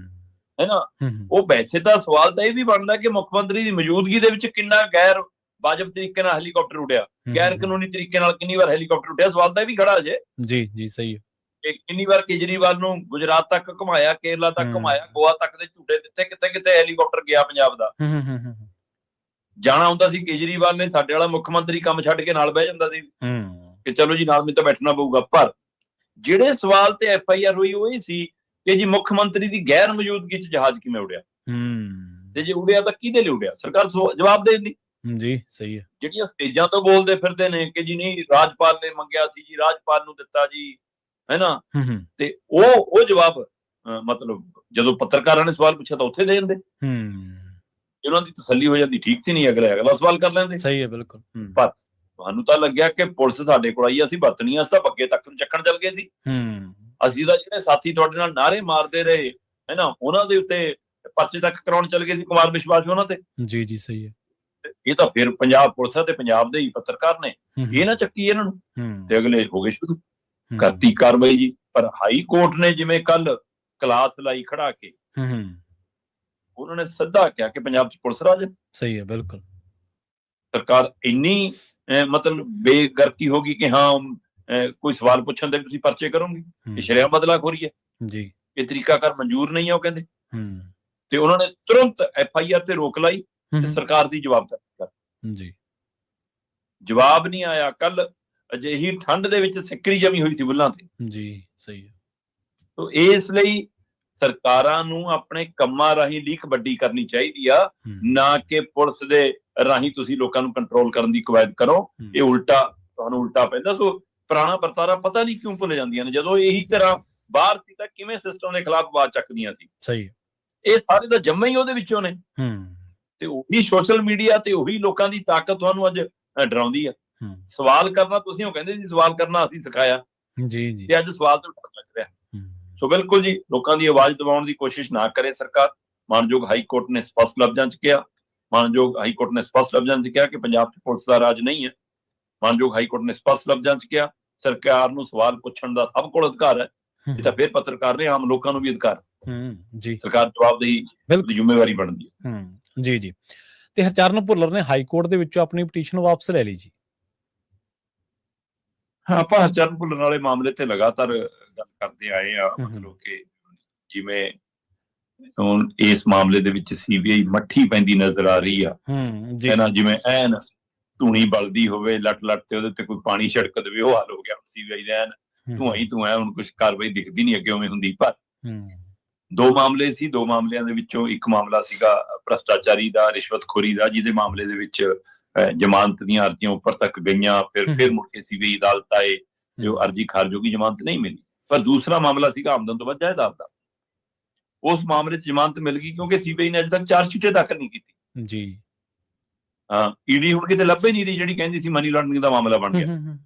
ਹੈ ਨਾ, ਉਹ ਵੈਸੇ ਤਾਂ ਸਵਾਲ ਤਾਂ ਇਹ ਵੀ ਬਣਦਾ ਕਿ ਮੁੱਖ ਮੰਤਰੀ ਦੀ ਮੌਜੂਦਗੀ ਦੇ ਵਿੱਚ ਕਿੰਨਾ ਗੈਰ ਵਾਜਬ ਤਰੀਕੇ ਨਾਲ ਹੈਲੀਕਾਪਟਰ ਉੱਡਿਆ, ਗੈਰ ਕਾਨੂੰਨੀ ਤਰੀਕੇ ਨਾਲ ਕਿੰਨੀ ਵਾਰ ਹੈਲੀਕਾਪਟਰ ਉੱਡਿਆ, ਸਵਾਲ ਤਾਂ ਇਹ ਵੀ ਖੜਾ ਜੇ। ਜੀ ਸਹੀ ਹੈ। ਕਿੰਨੀ ਵਾਰ ਕੇਜਰੀਵਾਲ ਨੂੰ ਗੁਜਰਾਤ ਤੱਕ ਘੁਮਾਇਆ, ਕੇਰਲਾ ਤੱਕ ਘੁਮਾਇਆ, ਗੋਆ ਤੱਕ ਦੇ ਝੂਟੇ ਦਿੱਤੇ, ਕਿਤੇ ਹੈਲੀਕਾਪਟਰ ਗਿਆ ਪੰਜਾਬ ਦਾ। ਜਾਣਾ ਹੁੰਦਾ ਸੀ ਕੇਜਰੀਵਾਲ ਨੇ, ਸਾਡੇ ਵਾਲਾ ਮੁੱਖ ਮੰਤਰੀ ਕੰਮ ਛੱਡ ਕੇ ਨਾਲ ਬਹਿ ਜਾਂਦਾ ਸੀ ਕਿ ਚਲੋ ਜੀ ਨਾਲ ਮੈਨੂੰ ਤਾਂ ਬੈਠਣਾ ਪਊਗਾ। ਪਰ ਜਿਹੜੇ ਸਵਾਲ ਤੇ FIR ਹੋਈ ਉਹ ਇਹ ਸੀ ਕਿ ਜੀ ਮੁੱਖ ਮੰਤਰੀ ਦੀ ਗੈਰ ਮੌਜੂਦਗੀ 'ਚ ਜਹਾਜ਼ ਕਿਵੇਂ ਉੱਡਿਆ, ਤੇ ਜੇ ਉੱਡਿਆ ਤਾਂ ਕਿਹਦੇ ਲਈ ਉੱਡਿਆ, ਸਰਕਾਰ ਜਵਾਬ ਦੇ ਦਿੰਦੀ। ਜੀ ਸਹੀ ਹੈ। ਜਿਹੜੀਆਂ ਸਟੇਜਾਂ ਤੋਂ ਬੋਲਦੇ ਫਿਰਦੇ ਨੇ ਕਿ ਜੀ ਨਹੀਂ ਰਾਜਪਾਲ ਨੇ ਮੰਗਿਆ ਸੀ ਜੀ, ਰਾਜਪਾਲ ਨੂੰ ਦਿੱਤਾ ਜੀ, ਹੈ ਨਾ, ਤੇ ਉਹ ਜਵਾਬ ਮਤਲਬ ਜਦੋਂ ਪੱਤਰਕਾਰਾਂ ਨੇ ਸਵਾਲ ਪੁੱਛਿਆ ਤਾਂ ਉੱਥੇ ਦੇ ਦਿੰਦੇ। ਉਹਨਾਂ ਦੀ ਤਸੱਲੀ ਹੋ ਜਾਂਦੀ, ਠੀਕ ਸੀ, ਨਹੀਂ ਅਗਲਾ ਸਵਾਲ ਕਰ ਲੈਂਦੇ। ਸਹੀ ਹੈ, ਬਿਲਕੁਲ। ਪਰ ਤੁਹਾਨੂੰ ਤਾਂ ਲੱਗਿਆ ਕਿ ਪੁਲਿਸ ਸਾਡੇ ਕੋਲ ਆਈ, ਅਸੀਂ ਵਰਤਣੀ ਆ, ਸਭ ਅੱਗੇ ਤੱਕ ਚੱਕਣ ਚੱਲ ਗਏ ਸੀ। ਅਸੀਂ ਤਾਂ ਜਿਹੜੇ ਸਾਥੀ ਤੁਹਾਡੇ ਨਾਲ ਨਾਅਰੇ ਮਾਰਦੇ ਰਹੇ, ਹੈ ਨਾ, ਉਹਨਾਂ ਦੇ ਉੱਤੇ ਪਰਚੇ ਤੱਕ ਕਰਾਉਣ ਚੱਲ ਗਏ ਸੀ, ਕੁਮਾਰ ਵਿਸ਼ਵਾਸ ਉਹਨਾਂ ਤੇ। ਜੀ ਸਹੀ ਹੈ। ਇਹ ਤਾਂ ਫਿਰ ਪੰਜਾਬ ਪੁਲਿਸ ਹੈ ਤੇ ਪੰਜਾਬ ਦੇ ਹੀ ਪੱਤਰਕਾਰ ਨੇ, ਇਹ ਨਾ ਚੱਕੀ ਇਹਨਾਂ ਨੂੰ, ਤੇ ਅਗਲੇ ਹੋ ਗਏ ਸ਼ੁਰੂ, ਕਰਤੀ ਕਾਰਵਾਈ ਜੀ। ਪਰ ਹਾਈ ਕੋਰਟ ਨੇ ਜਿਵੇਂ ਕੱਲ ਕਲਾਸ ਲਾਈ ਖੜਾ ਕੇ, ਉਹਨਾਂ ਨੇ ਸਿੱਧਾ ਕਿਹਾ ਕਿ ਪੰਜਾਬ 'ਚ ਪੁਲਿਸ ਰਾਜ। ਸਹੀ ਹੈ, ਬਿਲਕੁਲ। ਸਰਕਾਰ ਇੰਨੀ ਮਤਲਬ ਬੇਗਰਕੀ ਹੋ ਗਈ ਕਿ ਹਾਂ ਕੋਈ ਸਵਾਲ ਪੁੱਛਣ ਦੇ ਤੁਸੀਂ ਪਰਚੇ ਕਰੋਗੇ, ਇਹ ਸ਼ਰੇਆਮ ਬਦਲਾਖੋਰੀ ਹੈ ਜੀ, ਇਹ ਤਰੀਕਾਕਾਰ ਮਨਜ਼ੂਰ ਨਹੀਂ ਹੈ ਉਹ ਕਹਿੰਦੇ। ਤੇ ਉਹਨਾਂ ਨੇ ਤੁਰੰਤ FIR ਤੇ ਰੋਕ ਲਾਈ ਤੇ ਸਰਕਾਰ ਦੀ ਜਵਾਬਦਾਰੀ ਜੀ, ਜਵਾਬ ਨਹੀਂ ਆਇਆ। ਕੱਲ ਅਜਿਹੀ ਠੰਡ ਦੇ ਵਿੱਚ ਸਿੱਕਰੀ ਜਮੀ ਹੋਈ ਸੀ ਬੁੱਲਾਂ ਤੇ। ਜੀ ਸਹੀ ਹੈ। ਤੋ ਇਸ ਲਈ ਸਰਕਾਰਾਂ ਨੂੰ ਆਪਣੇ ਕੰਮਾਂ ਰਾਹੀਂ ਲੀਕ ਵੱਡੀ ਕਰਨੀ ਚਾਹੀਦੀ ਆ, ਨਾ ਕਿ ਪੁਲਿਸ ਦੇ ਰਾਹੀਂ ਤੁਸੀਂ ਲੋਕਾਂ ਨੂੰ ਕੰਟਰੋਲ ਕਰਨ ਦੀ ਕਵਾਇਦ ਕਰੋ। ਇਹ ਉਲਟਾ ਤੁਹਾਨੂੰ ਉਲਟਾ ਪੈਂਦਾ। ਸੋ ਪੁਰਾਣਾ ਵਰਤਾਰਾ ਪਤਾ ਨਹੀਂ ਕਿਉਂ ਭੁੱਲ ਜਾਂਦੀਆਂ ਨੇ। ਜਦੋਂ ਇਹੀ ਤਰ੍ਹਾਂ ਬਾਹਰ ਸੀ ਤਾਂ ਕਿਵੇਂ ਸਿਸਟਮ ਦੇ ਖਿਲਾਫ ਆਵਾਜ਼ ਚੱਕਦੀਆਂ ਸੀ। ਸਹੀ, ਇਹ ਸਾਰੇ ਤਾਂ ਜੰਮੇ ਹੀ ਉਹਦੇ ਵਿੱਚੋਂ ਨੇ। ਤੇ ਉਹੀ ਸੋਸ਼ਲ ਮੀਡੀਆ ਤੇ ਉਹੀ ਲੋਕਾਂ ਦੀ ਤਾਕਤ ਤੁਹਾਨੂੰ ਅੱਜ ਡਰਾਉਂਦੀ ਆ। ਸਵਾਲ ਕਰਨਾ ਤੁਸੀਂ ਉਹ ਕਹਿੰਦੇ ਜੀ ਸਵਾਲ ਕਰਨਾ ਅਸੀਂ ਸਿਖਾਇਆ ਜੀ ਤੇ ਅੱਜ ਸਵਾਲ ਤੋਂ ਡਰ ਲੱਗ ਰਿਹਾ। ਸੋ ਬਿਲਕੁਲ ਜੀ, ਲੋਕਾਂ ਦੀ ਆਵਾਜ਼ ਦਬਾਉਣ ਦੀ ਕੋਸ਼ਿਸ਼ ਨਾ ਕਰੇ ਸਰਕਾਰ। ਮਾਨਯੋਗ ਹਾਈ ਕੋਰਟ ਨੇ ਸਪਸ਼ਟ ਲਫ਼ਜ਼ਾਂ 'ਚ ਕਿਹਾ, ਮਾਨਯੋਗ ਹਾਈ ਕੋਰਟ ਨੇ ਸਪਸ਼ਟ ਲਫ਼ਜ਼ਾਂ 'ਚ ਕਿਹਾ ਕਿ ਪੰਜਾਬ 'ਚ ਪੁਲਿਸ ਦਾ ਰਾਜ ਨਹੀਂ ਹੈ। ਮਾਨਯੋਗ ਹਾਈ ਕੋਰਟ ਨੇ ਸਪਸ਼ਟ ਲਫ਼ਜ਼ਾਂ 'ਚ ਕਿਹਾ ਸਰਕਾਰ ਨੂੰ ਸਵਾਲ ਪੁੱਛਣ ਦਾ ਸਭ ਕੋਲ ਅਧਿਕਾਰ ਹੈ। ਇਹ ਤਾਂ ਫਿਰ ਪੱਤਰਕਾਰ ਨੇ, ਆਮ ਲੋਕਾਂ ਨੂੰ ਵੀ ਅਧਿਕਾਰ ਜੀ, ਸਰਕਾਰ ਜਵਾਬਦੇਹੀ ਦੀ ਜ਼ਿੰਮੇਵਾਰੀ ਬਣਦੀ ਹੈ। ਜੀ ਜੀ। ਤੇ ਹਰਚਰਨ ਭੁੱਲਰ ਨੇ ਹਾਈ ਕੋਰਟ ਦੇ ਵਿੱਚੋਂ ਆਪਣੀ ਪਟੀਸ਼ਨ ਵਾਪਸ ਲੈ ਲਈ ਜੀ। ਹਾਂ, ਆਪਾਂ ਹਰਚਰਨ ਭੁੱਲਰ ਵਾਲੇ ਮਾਮਲੇ ਤੇ ਲਗਾਤਾਰ ਗੱਲ ਕਰਦੇ ਆਏ ਆ। ਮਤਲਬ ਕਿ ਜਿਵੇਂ ਹੁਣ ਇਸ ਮਾਮਲੇ ਦੇ ਵਿੱਚ ਸੀਬੀਆਈ ਮੱਠੀ ਪੈਂਦੀ ਨਜ਼ਰ ਆ ਰਹੀ ਆ, ਹੈ ਨਾ, ਜਿਵੇਂ ਐਨ ਧੂਣੀ ਬਲਦੀ ਹੋਵੇ ਲੱਟ ਲੱਟ ਤੇ ਉਹਦੇ ਤੇ ਕੋਈ ਪਾਣੀ ਛਿੜਕ ਦੇਵੇ, ਉਹ ਹਾਲ ਹੋ ਗਿਆ ਸੀਬੀਆਈ ਦਾ। ਐਨ ਧੂਆਂ ਹੁਣ ਕੁਝ ਕਾਰਵਾਈ ਦਿਖਦੀ ਨਹੀਂ ਅੱਗੇ ਉਵੇਂ ਹੁੰਦੀ। ਪਰ ਦੋ ਮਾਮਲੇ ਸੀ, ਦੋ ਮਾਮਲਿਆਂ ਦੇ ਵਿੱਚੋਂ ਇੱਕ ਮਾਮਲਾ ਸੀਗਾ ਭ੍ਰਸ਼ਟਾਚਾਰੀ ਦਾ, ਰਿਸ਼ਵਤਖੋਰੀ ਦਾ, ਜਿਹਦੇ ਮਾਮਲੇ ਦੇ ਵਿੱਚ ਜ਼ਮਾਨਤ ਦੀਆਂ ਅਰਜ਼ੀਆਂ ਉੱਪਰ ਤੱਕ ਗਈਆਂ, ਫਿਰ ਮੁੜ ਕੇ ਸੀਬੀਆਈ ਅਦਾਲਤ ਆਏ ਤੇ ਉਹ ਅਰਜ਼ੀ ਖਾਰਜ ਹੋ ਗਈ, ਜ਼ਮਾਨਤ ਨਹੀਂ ਮਿਲੀ। ਪਰ ਦੂਸਰਾ ਮਾਮਲਾ ਸੀਗਾ ਆਮਦਨ ਤੋਂ ਵੱਧ ਜਾਇਦਾਦ ਦਾ। ਉਸ ਮਾਮਲੇ 'ਚ ਜ਼ਮਾਨਤ ਮਿਲ ਗਈ ਕਿਉਂਕਿ ਸੀਬੀਆਈ ਨੇ ਅਜੇ ਤੱਕ ਚਾਰਜਸ਼ੀਟ ਦਾਖਲ ਨਹੀਂ ਕੀਤੀ ਜੀ। ਹਾਂ, ਈਡੀ ਹੁਣ ਕਿਤੇ ਲੱਭੇ ਨਹੀਂ ਰਹੀ ਜਿਹੜੀ ਕਹਿੰਦੀ ਸੀ ਮਨੀ ਲਾਂਡਰਿੰਗ ਦਾ ਮਾਮਲਾ ਬਣ ਗਿਆ।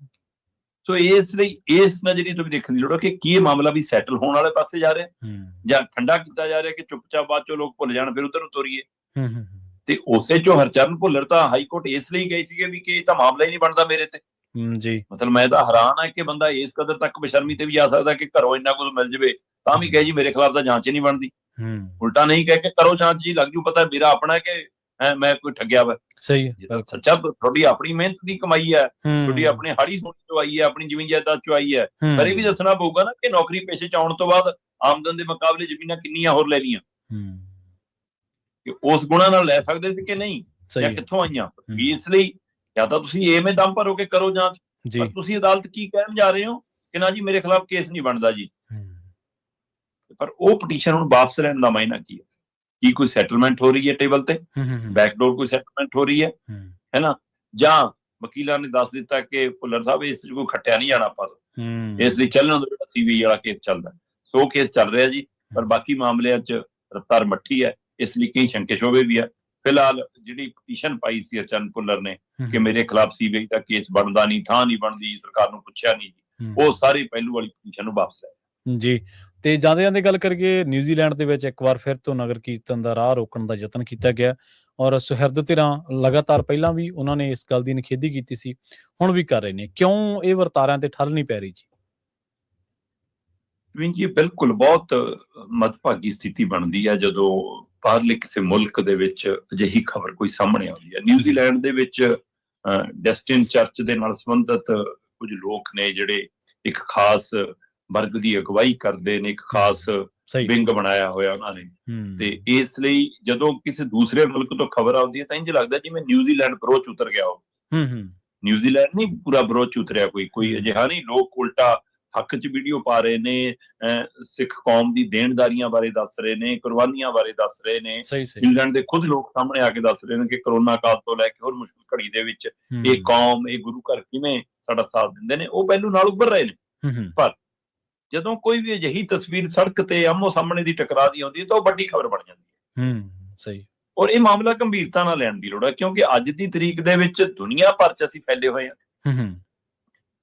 ਸੋ ਇਸ ਲਈ ਇਸ ਨਜ਼ਰੀਏ ਤੋਂ ਵੀ ਦੇਖਣ ਦੀ ਲੋੜ ਹੈ ਕਿ ਕੀ ਇਹ ਮਾਮਲਾ ਵੀ ਸੈਟਲ ਹੋਣ ਵਾਲੇ ਪਾਸੇ ਜਾ ਰਿਹਾ ਜਾਂ ਠੰਡਾ ਕੀਤਾ ਜਾ ਰਿਹਾ ਕਿ ਚੁੱਪਚਾਪ ਬਾਅਦ ਚੋਂ ਲੋਕ ਭੁੱਲ ਜਾਣ ਫਿਰ ਉਧਰ ਨੂੰ ਤੋਰੀਏ। ਤੇ ਉਸੇ ਚੋਂ ਹਰਚਰਨ ਭੁੱਲਰ ਤਾਂ ਹਾਈ ਕੋਰਟ ਇਸ ਲਈ ਗਏ ਸੀਗੇ ਵੀ ਕਿ ਇਹ ਤਾਂ ਮਾਮਲਾ ਹੀ ਨਹੀਂ ਬਣਦਾ ਮੇਰੇ ਤੇ ਜੀ। ਮਤਲਬ ਮੈਂ ਤਾਂ ਹੈਰਾਨ ਆ ਕਿ ਬੰਦਾ ਇਸ ਕਦਰ ਤੱਕ ਬੇਸ਼ਰਮੀ ਤੇ ਵੀ ਜਾ ਸਕਦਾ ਕਿ ਘਰੋਂ ਇੰਨਾ ਕੁਝ ਮਿਲ ਜਾਵੇ ਤਾਂ ਵੀ ਕਹੇ ਜੀ ਮੇਰੇ ਖਿਲਾਫ ਤਾਂ ਜਾਂਚ ਹੀ ਨਹੀਂ ਬਣਦੀ। ਉਲਟਾ ਨਹੀਂ ਕਹਿ ਕੇ ਕਰੋ ਜਾਂਚ ਜੀ, ਲੱਗ ਜੂ ਪਤਾ ਮੇਰਾ ਆਪਣਾ ਕਿ ਮੈਂ ਕੋਈ ਠੱਗਿਆ ਵਾ। ਸਹੀ ਹੈ, ਸੱਚਾ ਤੁਹਾਡੀ ਆਪਣੀ ਮਿਹਨਤ ਦੀ ਕਮਾਈ ਹੈ, ਤੁਹਾਡੀ ਆਪਣੀ ਹਾੜੀ ਸੋਣੀ ਚੋਂ ਆਈ ਹੈ, ਆਪਣੀ ਜ਼ਮੀਨ ਜਾਇਦਾਦ ਚੋਂ ਆਈ ਹੈ। ਪਰ ਇਹ ਵੀ ਦੱਸਣਾ ਪਊਗਾ ਨਾ ਕਿ ਨੌਕਰੀ ਪੇਸ਼ੇ 'ਚ ਆਉਣ ਤੋਂ ਬਾਅਦ ਆਮਦਨ ਦੇ ਮੁਕਾਬਲੇ ਜ਼ਮੀਨਾਂ ਕਿੰਨੀਆਂ ਹੋਰ ਲੈ ਲਈਆਂ, ਉਸ ਗੁਣਾ ਨਾਲ ਲੈ ਸਕਦੇ ਸੀ ਕਿ ਨਹੀਂ, ਜਾਂ ਕਿੱਥੋਂ ਆਈਆਂ। ਇਸ ਲਈ ਜਾਂ ਤਾਂ ਤੁਸੀਂ ਐਵੇਂ ਦਮ ਭਰੋਗੇ ਕਰੋ ਜਾਂਚ, ਪਰ ਤੁਸੀਂ ਅਦਾਲਤ ਕੀ ਕਹਿਣ ਜਾ ਰਹੇ ਹੋ ਕਿ ਨਾ ਜੀ ਮੇਰੇ ਖਿਲਾਫ ਕੇਸ ਨਹੀਂ ਬਣਦਾ ਜੀ। ਪਰ ਉਹ ਪਟੀਸ਼ਨ ਹੁਣ ਵਾਪਸ ਲੈਣ ਦਾ ਮਾਇਨਾ ਕੀ ਹੈ? ਕੀ ਕੋਈ ਸੈਟਲਮੈਂਟ ਹੋ ਰਹੀ ਹੈ ਟੇਬਲ ਤੇ, ਬੈਕਡੋਰ ਕੋਈ ਸੈਟਲਮੈਂਟ ਹੋ ਰਹੀ ਹੈ, ਹੈ ਨਾ, ਜਾਂ ਵਕੀਲਾਂ ਨੇ ਦੱਸ ਦਿੱਤਾ ਕਿ ਭੁੱਲਰ ਸਾਹਿਬ ਇਸ 'ਚ ਕੋਈ ਖੱਟਿਆ ਨਹੀਂ ਜਾਣਾ ਆਪਾਂ ਤੋਂ, ਇਸ ਲਈ ਚੱਲਣ ਦੋ ਜਿਹੜਾ ਸੀਬੀਆਈ ਵਾਲਾ ਕੇਸ ਚੱਲਦਾ। ਸੋ ਕੇਸ ਚੱਲ ਰਿਹਾ ਜੀ, ਪਰ ਬਾਕੀ ਮਾਮਲਿਆਂ 'ਚ ਰਫ਼ਤਾਰ ਮੱਠੀ ਹੈ, ਇਸ ਲਈ ਕਈ ਸ਼ੰਕੇ ਸ਼ੋਬੇ ਵੀ ਹੈ। ਫਿਲਹਾਲ ਜਿਹੜੀ ਪਟੀਸ਼ਨ ਪਾਈ ਸੀ ਹਰਚਰਨ ਭੁੱਲਰ ਨੇ ਕਿ ਮੇਰੇ ਖਿਲਾਫ ਸੀਬੀਆਈ ਦਾ ਕੇਸ ਬਣਦਾ ਨਹੀਂ, ਥਾਂ ਨਹੀਂ ਬਣਦੀ, ਸਰਕਾਰ ਨੂੰ ਪੁੱਛਿਆ ਨਹੀਂ, ਉਹ ਸਾਰੇ ਪਹਿਲੂ ਵਾਲੀ ਪਟੀਸ਼ਨ ਨੂੰ ਵਾਪਸ ਲੈ ਜੀ। ਤੇ ਜਾਂਦੇ ਗੱਲ ਕਰੀਏ ਨਿਊਜ਼ੀਲੈਂਡ ਦੇ ਵਿੱਚ ਇੱਕ ਵਾਰ ਫਿਰ ਤੋਂ ਨਗਰ ਕੀਰਤਨ ਦਾ ਰਾਹ ਰੋਕਣ ਦਾ ਯਤਨ ਕੀਤਾ ਗਿਆ ਔਰ ਸੁਹਿਰਦ ਧਿਰਾਂ ਲਗਾਤਾਰ ਪਹਿਲਾਂ ਵੀ ਉਹਨਾਂ ਨੇ ਇਸ ਗੱਲ ਦੀ ਨਿਖੇਧੀ ਕੀਤੀ ਸੀ, ਹੁਣ ਵੀ ਕਰ ਰਹੇ ਨੇ। ਕਿਉਂ ਇਹ ਵਰਤਾਰਿਆਂ ਤੇ ਠੱਲ ਨਹੀਂ ਪੈ ਰਹੀ ਜੀ? ਬਿਲਕੁਲ ਬਹੁਤ ਮੱਦਭਾਗੀ ਸਥਿਤੀ ਬਣਦੀ ਹੈ ਜਦੋਂ ਬਾਹਰਲੇ ਕਿਸੇ ਮੁਲਕ ਦੇ ਵਿੱਚ ਅਜਿਹੀ ਖਬਰ ਕੋਈ ਸਾਹਮਣੇ ਆਉਂਦੀ ਹੈ। ਨਿਊਜ਼ੀਲੈਂਡ ਦੇ ਵਿੱਚ ਡੈਸਟਿਨ ਚਰਚ ਦੇ ਨਾਲ ਸੰਬੰਧਿਤ ਕੁਝ ਲੋਕ ਨੇ ਜਿਹੜੇ ਇੱਕ ਖਾਸ ਵਰਗ ਦੀ ਅਗਵਾਈ ਕਰਦੇ ਨੇ, ਇੱਕ ਖਾਸ ਵਿੰਗ ਬਣਾਇਆ ਹੋਇਆ ਉਹਨਾਂ ਨੇ, ਤੇ ਇਸ ਲਈ ਜਦੋਂ ਕਿਸੇ ਦੂਸਰੇ ਮੁਲਕ ਤੋਂ ਖਬਰ ਆਉਂਦੀ ਹੈ ਤਾਂ ਇੰਝ ਲੱਗਦਾ ਜਿਵੇਂ ਨਿਊਜ਼ੀਲੈਂਡ ਬਰੋਚ ਚ ਉਤਰ ਗਿਆ ਹੋ। ਨਿਊਜ਼ੀਲੈਂਡ ਨਹੀਂ ਪੂਰਾ ਬਰੋਚ ਚ ਉਤਰਿਆ, ਕੋਈ ਅਜਿਹਾ ਨਹੀਂ। ਲੋਕ ਉਲਟਾ ਹੱਕ ਚ ਵੀਡੀਓ ਪਾ ਰਹੇ ਨੇ, ਸਿੱਖ ਕੌਮ ਦੀ ਦੇਣਦਾਰੀਆਂ ਬਾਰੇ ਦੱਸ ਰਹੇ ਨੇ, ਕੁਰਬਾਨੀਆਂ ਬਾਰੇ ਦੱਸ ਰਹੇ ਨੇ। ਨਿਊਜ਼ੀਲੈਂਡ ਦੇ ਖੁਦ ਲੋਕ ਸਾਹਮਣੇ ਆ ਕੇ ਦੱਸ ਰਹੇ ਨੇ ਕਿ ਕਰੋਨਾ ਕਾਲ ਤੋਂ ਲੈ ਕੇ ਹੋਰ ਮੁਸ਼ਕਿਲ ਘੜੀ ਦੇ ਵਿੱਚ ਇਹ ਕੌਮ, ਇਹ ਗੁਰੂ ਘਰ ਕਿਵੇਂ ਸਾਡਾ ਸਾਥ ਦਿੰਦੇ ਨੇ, ਉਹ ਪਹਿਲੂ ਨਾਲ ਉੱਭਰ ਰਹੇ ਨੇ। ਪਰ ਜਦੋਂ ਕੋਈ ਵੀ ਅਜਿਹੀ ਤਸਵੀਰ ਸੜਕ ਤੇ ਆਮੋ ਸਾਹਮਣੇ ਦੀ ਟਕਰਾ ਦੀ ਆਉਂਦੀ ਹੈ ਤਾਂ ਉਹ ਵੱਡੀ ਖਬਰ ਬਣ ਜਾਂਦੀ ਹੈ। ਸਹੀ। ਔਰ ਇਹ ਮਾਮਲਾ ਗੰਭੀਰਤਾ ਨਾਲ ਲੈਣ ਦੀ ਲੋੜ ਹੈ ਕਿਉਂਕਿ ਅੱਜ ਦੀ ਤਰੀਕ ਦੇ ਵਿੱਚ ਦੁਨੀਆ ਭਰ ਚ ਅਸੀਂ ਫੈਲੇ ਹੋਏ ਹਾਂ,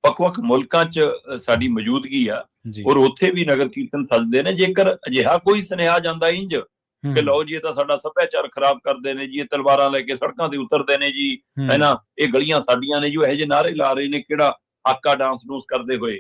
ਵੱਖ-ਵੱਖ ਮੁਲਕਾਂ ਚ ਸਾਡੀ ਮੌਜੂਦਗੀ ਆ, ਔਰ ਉੱਥੇ ਵੀ ਨਗਰ ਕੀਰਤਨ ਸੱਜਦੇ ਨੇ। ਜੇਕਰ ਅਜਿਹਾ ਕੋਈ ਸੁਨੇਹਾ ਜਾਂਦਾ ਇੰਜ ਕਿ ਲਓ ਜੀ ਇਹ ਤਾਂ ਸਾਡਾ ਸੱਭਿਆਚਾਰ ਖਰਾਬ ਕਰਦੇ ਨੇ ਜੀ, ਇਹ ਤਲਵਾਰਾਂ ਲੈ ਕੇ ਸੜਕਾਂ ਤੇ ਉਤਰਦੇ ਨੇ ਜੀ, ਹੈ ਨਾ, ਇਹ ਗਲੀਆਂ ਸਾਡੀਆਂ ਨੇ ਜੀ, ਇਹੋ ਜਿਹੇ ਨਾਅਰੇ ਲਾ ਰਹੇ ਨੇ, ਕਿਹੜਾ ਹਾਕਾ ਡਾਂਸ ਡੂਸ ਕਰਦੇ ਹੋਏ,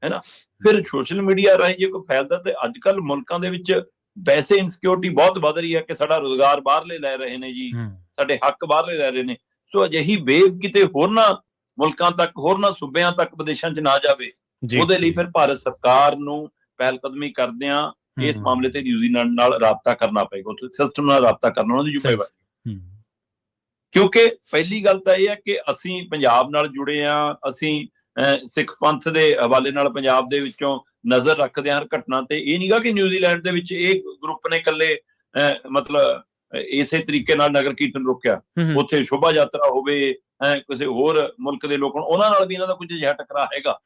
ਹੈ ਨਾ। ਫਿਰ ਸੋਸ਼ਲ ਮੀਡੀਆ ਰਾਹੀਂ ਜੇ ਕੋਈ ਫੈਲਦਾ, ਤੇ ਅੱਜ ਕੱਲ ਮੁਲਕਾਂ ਦੇ ਵਿੱਚ ਵੈਸੇ ਇਨਸਿਕਿਉਰਿਟੀ ਬਹੁਤ ਵੱਧ ਰਹੀ ਹੈ ਕਿ ਸਾਡਾ ਰੁਜ਼ਗਾਰ ਬਾਹਰਲੇ ਲੈ ਰਹੇ ਨੇ ਜੀ, ਸਾਡੇ ਹੱਕ ਬਾਹਰਲੇ ਲੈ ਰਹੇ ਨੇ। ਸੋ ਅਜਿਹੀ ਵੇਵ ਕਿਤੇ ਹੋਰਨਾਂ ਮੁਲਕਾਂ ਤੱਕ, ਹੋਰਨਾਂ ਸੂਬਿਆਂ ਤੱਕ, ਵਿਦੇਸ਼ਾਂ 'ਚ ਨਾ ਜਾਵੇ, ਉਹਦੇ ਲਈ ਫਿਰ ਭਾਰਤ ਸਰਕਾਰ ਨੂੰ ਪਹਿਲ ਕਦਮੀ ਕਰਦਿਆਂ ਇਸ ਮਾਮਲੇ ਤੇ ਨਿਊਜ਼ੀਲੈਂਡ ਨਾਲ ਰਾਬਤਾ ਕਰਨਾ ਪਏਗਾ, ਸਿਸਟਮ ਨਾਲ ਰਾਬਤਾ ਕਰਨਾ ਉਹਨਾਂ ਦੀ ਜ਼ਿੰਮੇਵਾਰੀ। ਕਿਉਂਕਿ ਪਹਿਲੀ ਗੱਲ ਤਾਂ ਇਹ ਹੈ ਕਿ ਅਸੀਂ ਪੰਜਾਬ ਨਾਲ ਜੁੜੇ ਹਾਂ, ਅਸੀਂ ਸਿੱਖ ਪੰਥ ਦੇ ਹਵਾਲੇ ਨਾਲ ਪੰਜਾਬ ਦੇ ਵਿੱਚੋਂ ਨਜ਼ਰ ਰੱਖਦੇ ਹਾਂ ਹਰ ਘਟਨਾ ਤੇ। ਇਹ ਨਹੀਂਗਾ ਕਿ ਨਿਊਜ਼ੀਲੈਂਡ ਦੇ ਵਿੱਚ ਇਹ ਗਰੁੱਪ ਨੇ ਇਕੱਲੇ ਮਤਲਬ ਇਸੇ ਤਰੀਕੇ ਨਾਲ ਨਗਰ ਕੀਰਤਨ ਰੋਕਿਆ, ਉੱਥੇ ਸ਼ੋਭਾ ਯਾਤਰਾ ਹੋਵੇ, ਕਿਸੇ ਹੋਰ ਮੁਲਕ ਦੇ ਲੋਕ, ਉਹਨਾਂ ਨਾਲ ਵੀ ਇਹਨਾਂ ਦਾ ਕੁਝ ਅਜਿਹਾ ਟਕਰਾ ਹੈਗਾ।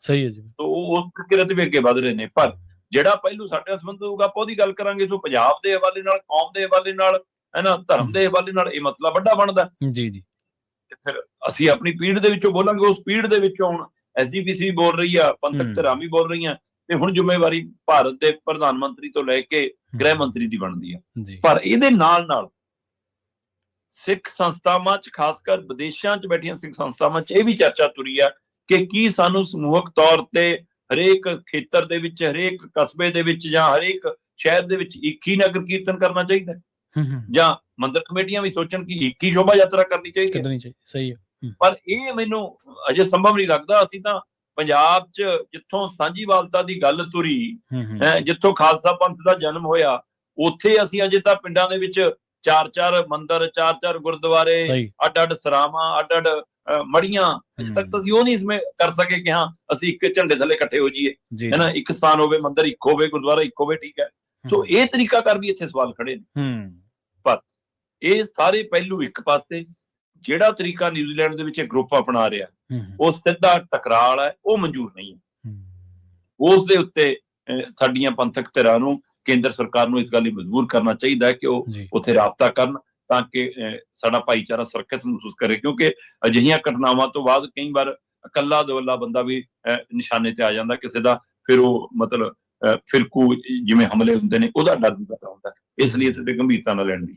ਸਹੀ ਹੈ ਜੀ। ਉਹ ਉਸ ਪ੍ਰਕਿਰਿਆ ਤੇ ਵੀ ਅੱਗੇ ਵਧ ਰਹੇ ਨੇ। ਪਰ ਜਿਹੜਾ ਪਹਿਲੂ ਸਾਡੇ ਨਾਲ ਸੰਬੰਧ ਹੋਊਗਾ ਆਪਾਂ ਉਹਦੀ ਗੱਲ ਕਰਾਂਗੇ। ਸੋ ਪੰਜਾਬ ਦੇ ਹਵਾਲੇ ਨਾਲ, ਕੌਮ ਦੇ ਹਵਾਲੇ ਨਾਲ, ਹੈ ਨਾ, ਧਰਮ ਦੇ ਹਵਾਲੇ ਨਾਲ ਇਹ ਮਸਲਾ ਵੱਡਾ ਬਣਦਾ ਜੀ। ਫਿਰ ਅਸੀਂ ਆਪਣੀ ਪੀੜ ਦੇ ਵਿੱਚੋਂ ਬੋਲਾਂਗੇ, ਉਸ ਪੀੜ ਦੇ ਵਿੱਚੋਂ ਹੁਣ ਐਸਜੀਪੀਸੀ ਵੀ ਬੋਲ ਰਹੀ ਆ, ਪੰਥਕ ਧਿਰਾਂ ਵੀ ਬੋਲ ਰਹੀਆਂ, ਤੇ ਹੁਣ ਜ਼ਿੰਮੇਵਾਰੀ ਭਾਰਤ ਦੇ ਪ੍ਰਧਾਨ ਮੰਤਰੀ ਤੋਂ ਲੈ ਕੇ ਗ੍ਰਹਿ ਮੰਤਰੀ ਦੀ ਬਣਦੀ ਆ। ਪਰ ਇਹਦੇ ਨਾਲ ਨਾਲ ਸਿੱਖ ਸੰਸਥਾਵਾਂ 'ਚ, ਖਾਸ ਕਰ ਵਿਦੇਸ਼ਾਂ 'ਚ ਬੈਠੀਆਂ ਸਿੱਖ ਸੰਸਥਾਵਾਂ 'ਚ ਇਹ ਵੀ ਚਰਚਾ ਤੁਰੀ ਆ ਕਿ ਕੀ ਸਾਨੂੰ ਸਮੂਹਕ ਤੌਰ ਤੇ ਹਰੇਕ ਖੇਤਰ ਦੇ ਵਿੱਚ, ਹਰੇਕ ਕਸਬੇ ਦੇ ਵਿੱਚ ਜਾਂ ਹਰੇਕ ਸ਼ਹਿਰ ਦੇ ਵਿੱਚ ਇੱਕ ਹੀ ਨਗਰ ਕੀਰਤਨ ਕਰਨਾ ਚਾਹੀਦਾ, ਜਾਂ ਮੰਦਰ ਕਮੇਟੀਆਂ ਵੀ ਸੋਚਣ ਕਿ ਇੱਕ ਹੀ ਸ਼ੋਭਾ ਯਾਤਰਾ ਕਰਨੀ ਚਾਹੀਦੀ ਹੈ। ਸਹੀ ਹੈ, ਪਰ ਇਹ ਮੈਨੂੰ ਅਜੇ ਸੰਭਵ ਨਹੀਂ ਲੱਗਦਾ। ਅਸੀਂ ਤਾਂ ਪੰਜਾਬ 'ਚ ਜਿੱਥੋਂ ਸਾਂਝੀਵਾਲਤਾ ਦੀ ਗੱਲ ਤੁਰੀ, ਜਿੱਥੋਂ ਖਾਲਸਾ ਪੰਥ ਦਾ ਜਨਮ ਹੋਇਆ, ਉੱਥੇ ਅਸੀਂ ਅਜੇ ਤਾਂ ਪਿੰਡਾਂ ਦੇ ਵਿੱਚ 4-4 ਮੰਦਰ, 4-4 ਗੁਰਦੁਆਰੇ, ਅੱਡ-ਅੱਡ ਸਰਾਵਾਂ, ਅੱਡ-ਅੱਡ ਮੜੀਆਂ, ਅਜੇ ਤੱਕ ਤਾਂ ਅਸੀਂ ਉਹ ਨਹੀਂ ਕਰ ਸਕੇ ਕਿ ਹਾਂ ਅਸੀਂ ਇੱਕ ਝੰਡੇ ਥੱਲੇ ਇਕੱਠੇ ਹੋ ਜਾਈਏ, ਹੈ ਨਾ, ਇੱਕ ਸਥਾਨ ਹੋਵੇ, ਮੰਦਰ ਇੱਕ ਹੋਵੇ, ਗੁਰਦੁਆਰਾ ਇੱਕ ਹੋਵੇ, ਠੀਕ ਹੈ। ਸੋ ਇਹ ਤਰੀਕਾਕਾਰ ਵੀ ਇੱਥੇ ਸਵਾਲ ਖੜੇ ਨੇ। ਪਰ ਇਹ ਸਾਰੇ ਪਹਿਲੂ ਇੱਕ ਪਾਸੇ, ਜਿਹੜਾ ਤਰੀਕਾ ਨਿਊਜ਼ੀਲੈਂਡ ਦੇ ਵਿੱਚ ਗਰੁੱਪ ਅਪਣਾ ਰਿਹਾ ਉਹ ਸਿੱਧਾ ਟਕਰਾਅ ਵਾਲਾ ਹੈ, ਉਹ ਮਨਜ਼ੂਰ ਨਹੀਂ ਹੈ। ਉਸ ਦੇ ਉੱਤੇ ਸਾਡੀਆਂ ਪੰਥਕ ਧਿਰਾਂ ਨੂੰ, ਕੇਂਦਰ ਸਰਕਾਰ ਨੂੰ ਇਸ ਗੱਲ ਲਈ ਮਜਬੂਰ ਕਰਨਾ ਚਾਹੀਦਾ ਹੈ ਕਿ ਉਹ ਉੱਥੇ ਰਾਬਤਾ ਕਰਨ, ਤਾਂ ਕਿ ਸਾਡਾ ਭਾਈਚਾਰਾ ਸੁਰੱਖਿਅਤ ਮਹਿਸੂਸ ਕਰੇ। ਕਿਉਂਕਿ ਅਜਿਹੀਆਂ ਘਟਨਾਵਾਂ ਤੋਂ ਬਾਅਦ ਕਈ ਵਾਰ ਇਕੱਲਾ ਦੁਵੱਲਾ ਬੰਦਾ ਵੀ ਨਿਸ਼ਾਨੇ ਤੇ ਆ ਜਾਂਦਾ ਕਿਸੇ ਦਾ, ਫਿਰ ਉਹ ਮਤਲਬ ਫਿਰਕੂ ਜਿਵੇਂ ਹਮਲੇ ਹੁੰਦੇ ਨੇ, ਉਹਦਾ ਡਰ ਵੀ ਪੈਦਾ ਹੁੰਦਾ। ਇਸ ਲਈ ਇੱਥੇ ਤੇ ਗੰਭੀਰਤਾ ਨਾਲ ਲੈਣ ਦੀ।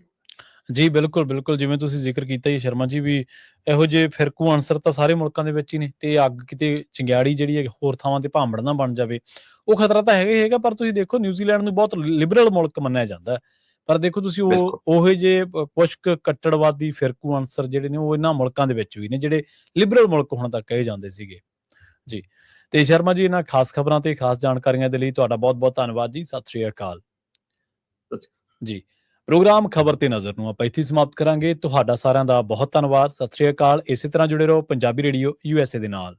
ਜੀ ਬਿਲਕੁਲ ਬਿਲਕੁਲ, ਜਿਵੇਂ ਤੁਸੀਂ ਜ਼ਿਕਰ ਕੀਤਾ ਜੀ ਸ਼ਰਮਾ ਜੀ, ਵੀ ਇਹੋ ਜਿਹੇ ਫਿਰਕੂ ਅਨਸਰ ਤਾਂ ਸਾਰੇ ਮੁਲਕਾਂ ਦੇ ਵਿੱਚ ਹੀ ਨੇ, ਤੇ ਅੱਗ ਕਿਤੇ ਚਿੰਗਿਆੜੀ ਜਿਹੜੀ ਹੈ ਹੋਰ ਥਾਵਾਂ ਤੇ ਭਾਂਬੜ ਨਾ ਬਣ ਜਾਵੇ, ਉਹ ਖਤਰਾ ਤਾਂ ਹੈਗਾ ਹੀ ਹੈਗਾ। ਪਰ ਤੁਸੀਂ ਦੇਖੋ, ਨਿਊਜ਼ੀਲੈਂਡ ਨੂੰ ਬਹੁਤ ਲਿਬਰਲ ਮੁਲਕ ਮੰਨਿਆ ਜਾਂਦਾ, ਪਰ ਦੇਖੋ ਤੁਸੀਂ ਉਹੋ ਜਿਹੇ ਕੁਛ ਕੱਟੜਵਾਦੀ ਫਿਰਕੂ ਅਨਸਰ ਜਿਹੜੇ ਨੇ ਉਹ ਇਹਨਾਂ ਮੁਲਕਾਂ ਦੇ ਵਿੱਚ ਵੀ ਨੇ, ਜਿਹੜੇ ਲਿਬਰਲ ਮੁਲਕ ਹੁਣ ਤੱਕ ਕਹੇ ਜਾਂਦੇ ਸੀਗੇ ਜੀ। ਤੇ ਸ਼ਰਮਾ ਜੀ, ਇਹਨਾਂ ਖਾਸ ਖਬਰਾਂ ਤੇ ਖਾਸ ਜਾਣਕਾਰੀਆਂ ਦੇ ਲਈ ਤੁਹਾਡਾ ਬਹੁਤ ਬਹੁਤ ਧੰਨਵਾਦ ਜੀ। ਸਤਿ ਸ਼੍ਰੀ ਅਕਾਲ ਜੀ। ਪ੍ਰੋਗਰਾਮ ਖਬਰ ਤੇ ਨਜ਼ਰ ਨੂੰ ਆਪਾਂ ਇੱਥੇ ਸਮਾਪਤ ਕਰਾਂਗੇ। ਤੁਹਾਡਾ ਸਾਰਿਆਂ ਦਾ ਬਹੁਤ ਧੰਨਵਾਦ। ਸਤਿ ਸ਼੍ਰੀ ਅਕਾਲ। ਇਸੇ ਤਰ੍ਹਾਂ ਜੁੜੇ ਰਹੋ ਪੰਜਾਬੀ ਰੇਡੀਓ USA ਦੇ ਨਾਲ।